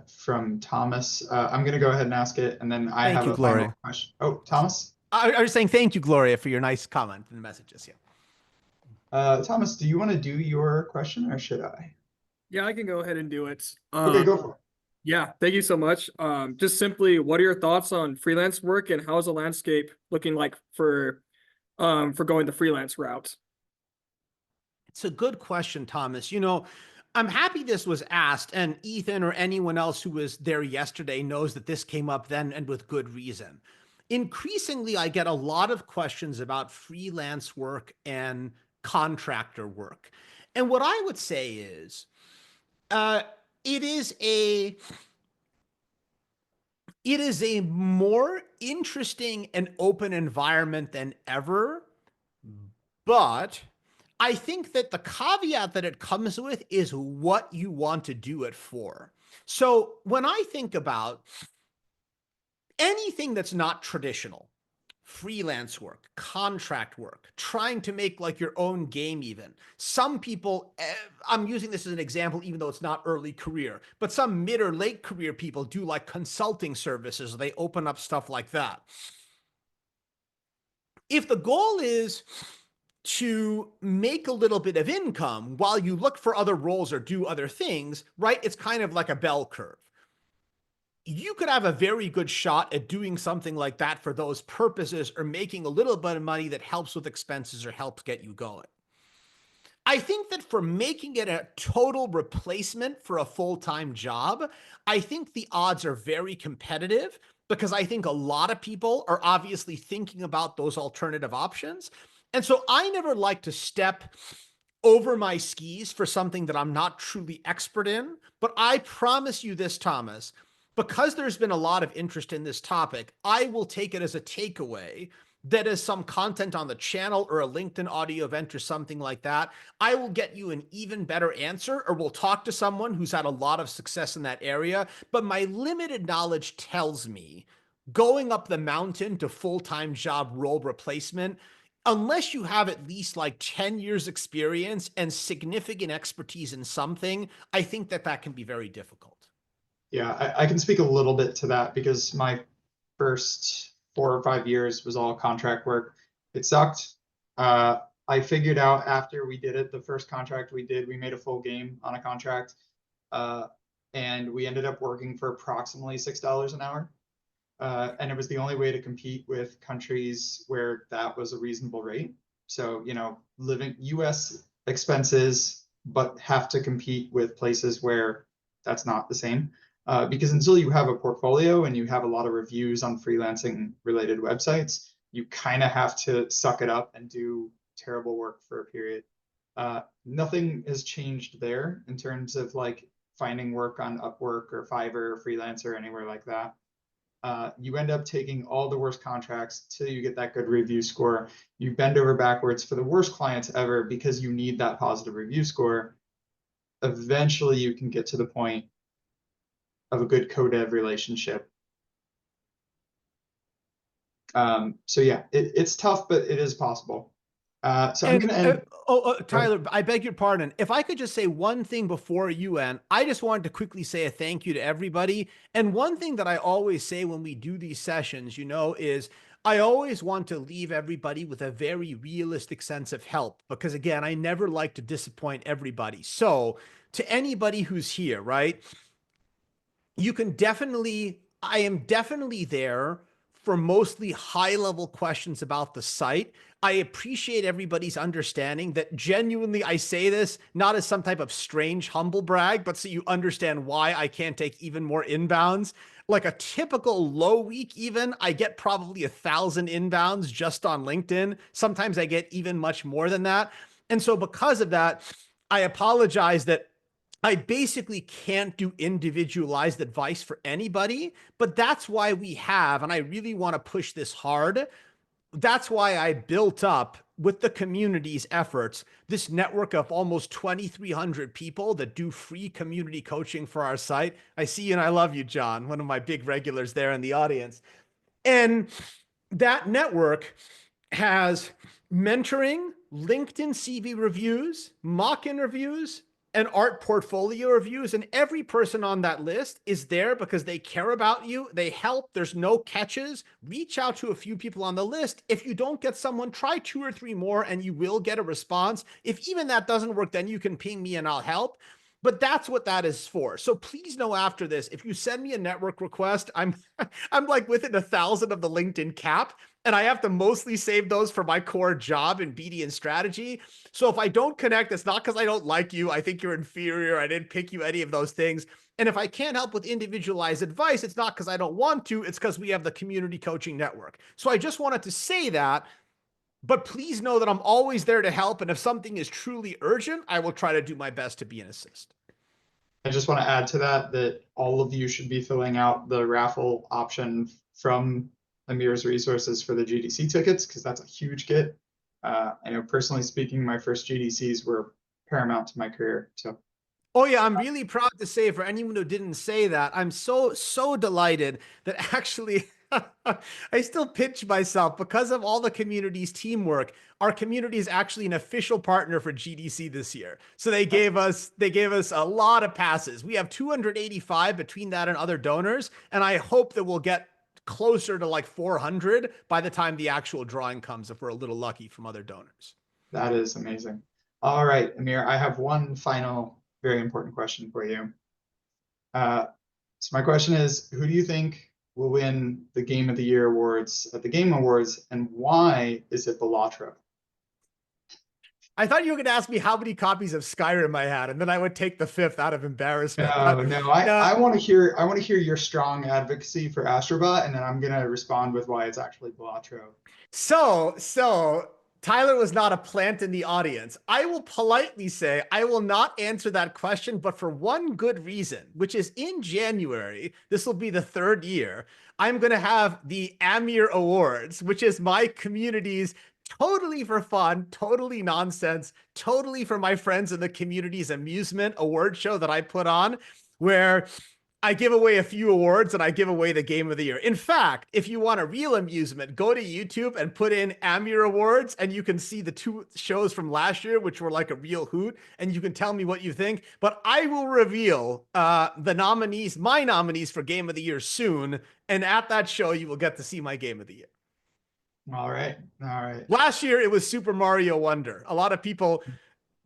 from Thomas. I'm going to go ahead and ask it, and then I have a final question. Oh, Thomas? I was saying thank you, Gloria, for your nice comment and messages. Yeah. Thomas, do you want to do your question, or should I? Yeah, I can go ahead and do it. Okay, go for it. Yeah, thank you so much. Just simply, what are your thoughts on freelance work, and how's the landscape looking like for going the freelance route? It's a good question, Thomas. You know, I'm happy this was asked, and Ethan or anyone else who was there yesterday knows that this came up then, and with good reason. Increasingly, I get a lot of questions about freelance work and contractor work. And what I would say is, it is a more interesting and open environment than ever, but I think that the caveat that it comes with is what you want to do it for. So when I think about anything that's not traditional, freelance work, contract work, trying to make like your own game even. Some people, I'm using this as an example, even though it's not early career, but some mid or late career people do like consulting services. They open up stuff like that. If the goal is to make a little bit of income while you look for other roles or do other things, right? It's kind of like a bell curve. You could have a very good shot at doing something like that for those purposes, or making a little bit of money that helps with expenses or helps get you going. I think that for making it a total replacement for a full-time job, I think the odds are very competitive, because I think a lot of people are obviously thinking about those alternative options. And so I never like to step over my skis for something that I'm not truly expert in. But I promise you this, Thomas, because there's been a lot of interest in this topic, I will take it as a takeaway that is some content on the channel or a LinkedIn audio event or something like that. I will get you an even better answer, or we'll talk to someone who's had a lot of success in that area. But my limited knowledge tells me going up the mountain to full-time job role replacement, unless you have at least like 10 years experience and significant expertise in something, I think that that can be very difficult. Yeah, I can speak a little bit to that, because my first 4 or 5 years was all contract work. It sucked. I figured out after we did it, the first contract we did, we made a full game on a contract, and we ended up working for approximately $6 an hour. And it was the only way to compete with countries where that was a reasonable rate. So, you know, living US expenses, but have to compete with places where that's not the same. Because until you have a portfolio and you have a lot of reviews on freelancing related websites, you kind of have to suck it up and do terrible work for a period. Nothing has changed there in terms of like finding work on Upwork or Fiverr or Freelancer, anywhere like that. You end up taking all the worst contracts till you get that good review score. You bend over backwards for the worst clients ever because you need that positive review score. Eventually you can get to the point of a good co-dev relationship. So yeah, it's tough, but it is possible. So I'm going to end. Tyler, I beg your pardon. If I could just say one thing before you end, I just wanted to quickly say a thank you to everybody. And one thing that I always say when we do these sessions, you know, is I always want to leave everybody with a very realistic sense of help, because again, I never like to disappoint everybody. So to anybody who's here, right? You can definitely, I am definitely there for mostly high-level questions about the site. I appreciate everybody's understanding that genuinely I say this not as some type of strange humble brag, but so you understand why I can't take even more inbounds. Like a typical low week even, I get probably 1,000 inbounds just on LinkedIn. Sometimes I get even much more than that. And so because of that, I apologize that I basically can't do individualized advice for anybody, but that's why we have, and I really want to push this hard. That's why I built up with the community's efforts, this network of almost 2,300 people that do free community coaching for our site. I see you and I love you, John, one of my big regulars there in the audience. And that network has mentoring, LinkedIn CV reviews, mock interviews, and art portfolio reviews. And every person on that list is there because they care about you. They help. There's no catches. Reach out to a few people on the list. If you don't get someone, try 2 or 3 more and you will get a response. If even that doesn't work, then you can ping me and I'll help. But that's what that is for. So please know after this, if you send me a network request, I'm like within 1,000 of the LinkedIn cap, and I have to mostly save those for my core job in BD and strategy. So if I don't connect, it's not because I don't like you. I think you're inferior. I didn't pick you, any of those things. And if I can't help with individualized advice, it's not because I don't want to. It's because we have the community coaching network. So I just wanted to say that. But please know that I'm always there to help. And if something is truly urgent, I will try to do my best to be an assist. I just want to add to that, that all of you should be filling out the raffle option from Amir's resources for the GDC tickets, because that's a huge get. I know personally speaking, my first GDCs were paramount to my career. So oh yeah, I'm really proud to say, for anyone who didn't say that, I'm so delighted that actually I still pinch myself because of all the community's teamwork. Our community is actually an official partner for GDC this year. So they gave us a lot of passes. We have 285 between that and other donors, and I hope that we'll get closer to like 400 by the time the actual drawing comes, if we're a little lucky from other donors. that is amazing. All right, Amir, I have one final very important question for you. So my question is, who do you think will win the Game of the Year awards at the Game Awards, and why is it Balatro? I thought you were going to ask me how many copies of Skyrim I had, and then I would take the 5th out of embarrassment. No, I want to hear your strong advocacy for Astrobot, and then I'm gonna respond with why it's actually Balatro. So Tyler was not a plant in the audience. I will politely say I will not answer that question, but for one good reason, which is in January, this will be the 3rd year, I'm going to have the Amir Awards, which is my community's totally for fun, totally nonsense, totally for my friends in the community's amusement award show that I put on, where I give away a few awards and I give away the Game of the Year. In fact, if you want a real amusement, go to YouTube and put in Amir Awards, and you can see the 2 shows from last year, which were like a real hoot, and you can tell me what you think. But I will reveal the nominees, my nominees for Game of the Year soon, and at that show, you will get to see my Game of the Year. All right. Last year, it was Super Mario Wonder. A lot of people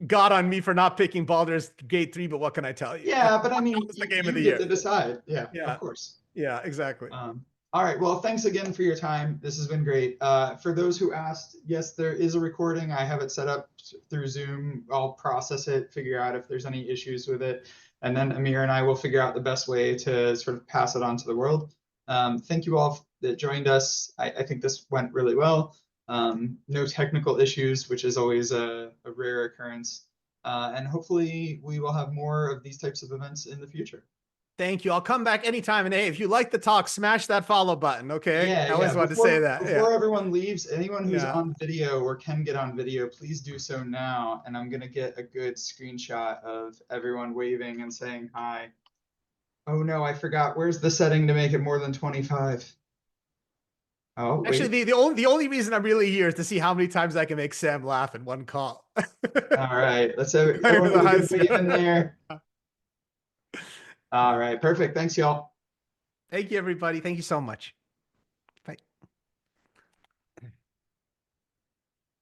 got on me for not picking Baldur's Gate 3, but what can I tell you? Yeah, but I mean, the Game you of the get Year. to decide. Yeah, Yeah. of course. Yeah, exactly. All right. Well, thanks again for your time. This has been great. For those who asked, yes, there is a recording. I have it set up through Zoom. I'll process it, figure out if there's any issues with it, and then Amir and I will figure out the best way to sort of pass it on to the world. Thank you all that joined us. I think this went really well. No technical issues, which is always a rare occurrence. And hopefully we will have more of these types of events in the future. Thank you. I'll come back anytime. And hey, if you like the talk, smash that follow button. Okay. Yeah, I always wanted to say that. Before everyone leaves, anyone who's Yeah. on video or can get on video, please do so now. And I'm going to get a good screenshot of everyone waving and saying hi. Oh no, I forgot. Where's the setting to make it more than 25? Oh, wait. Actually, the only reason I'm really here is to see how many times I can make Sam laugh in one call. All right. Let's have everyone wave in there. All right. Perfect. Thanks, y'all. Thank you, everybody. Thank you so much.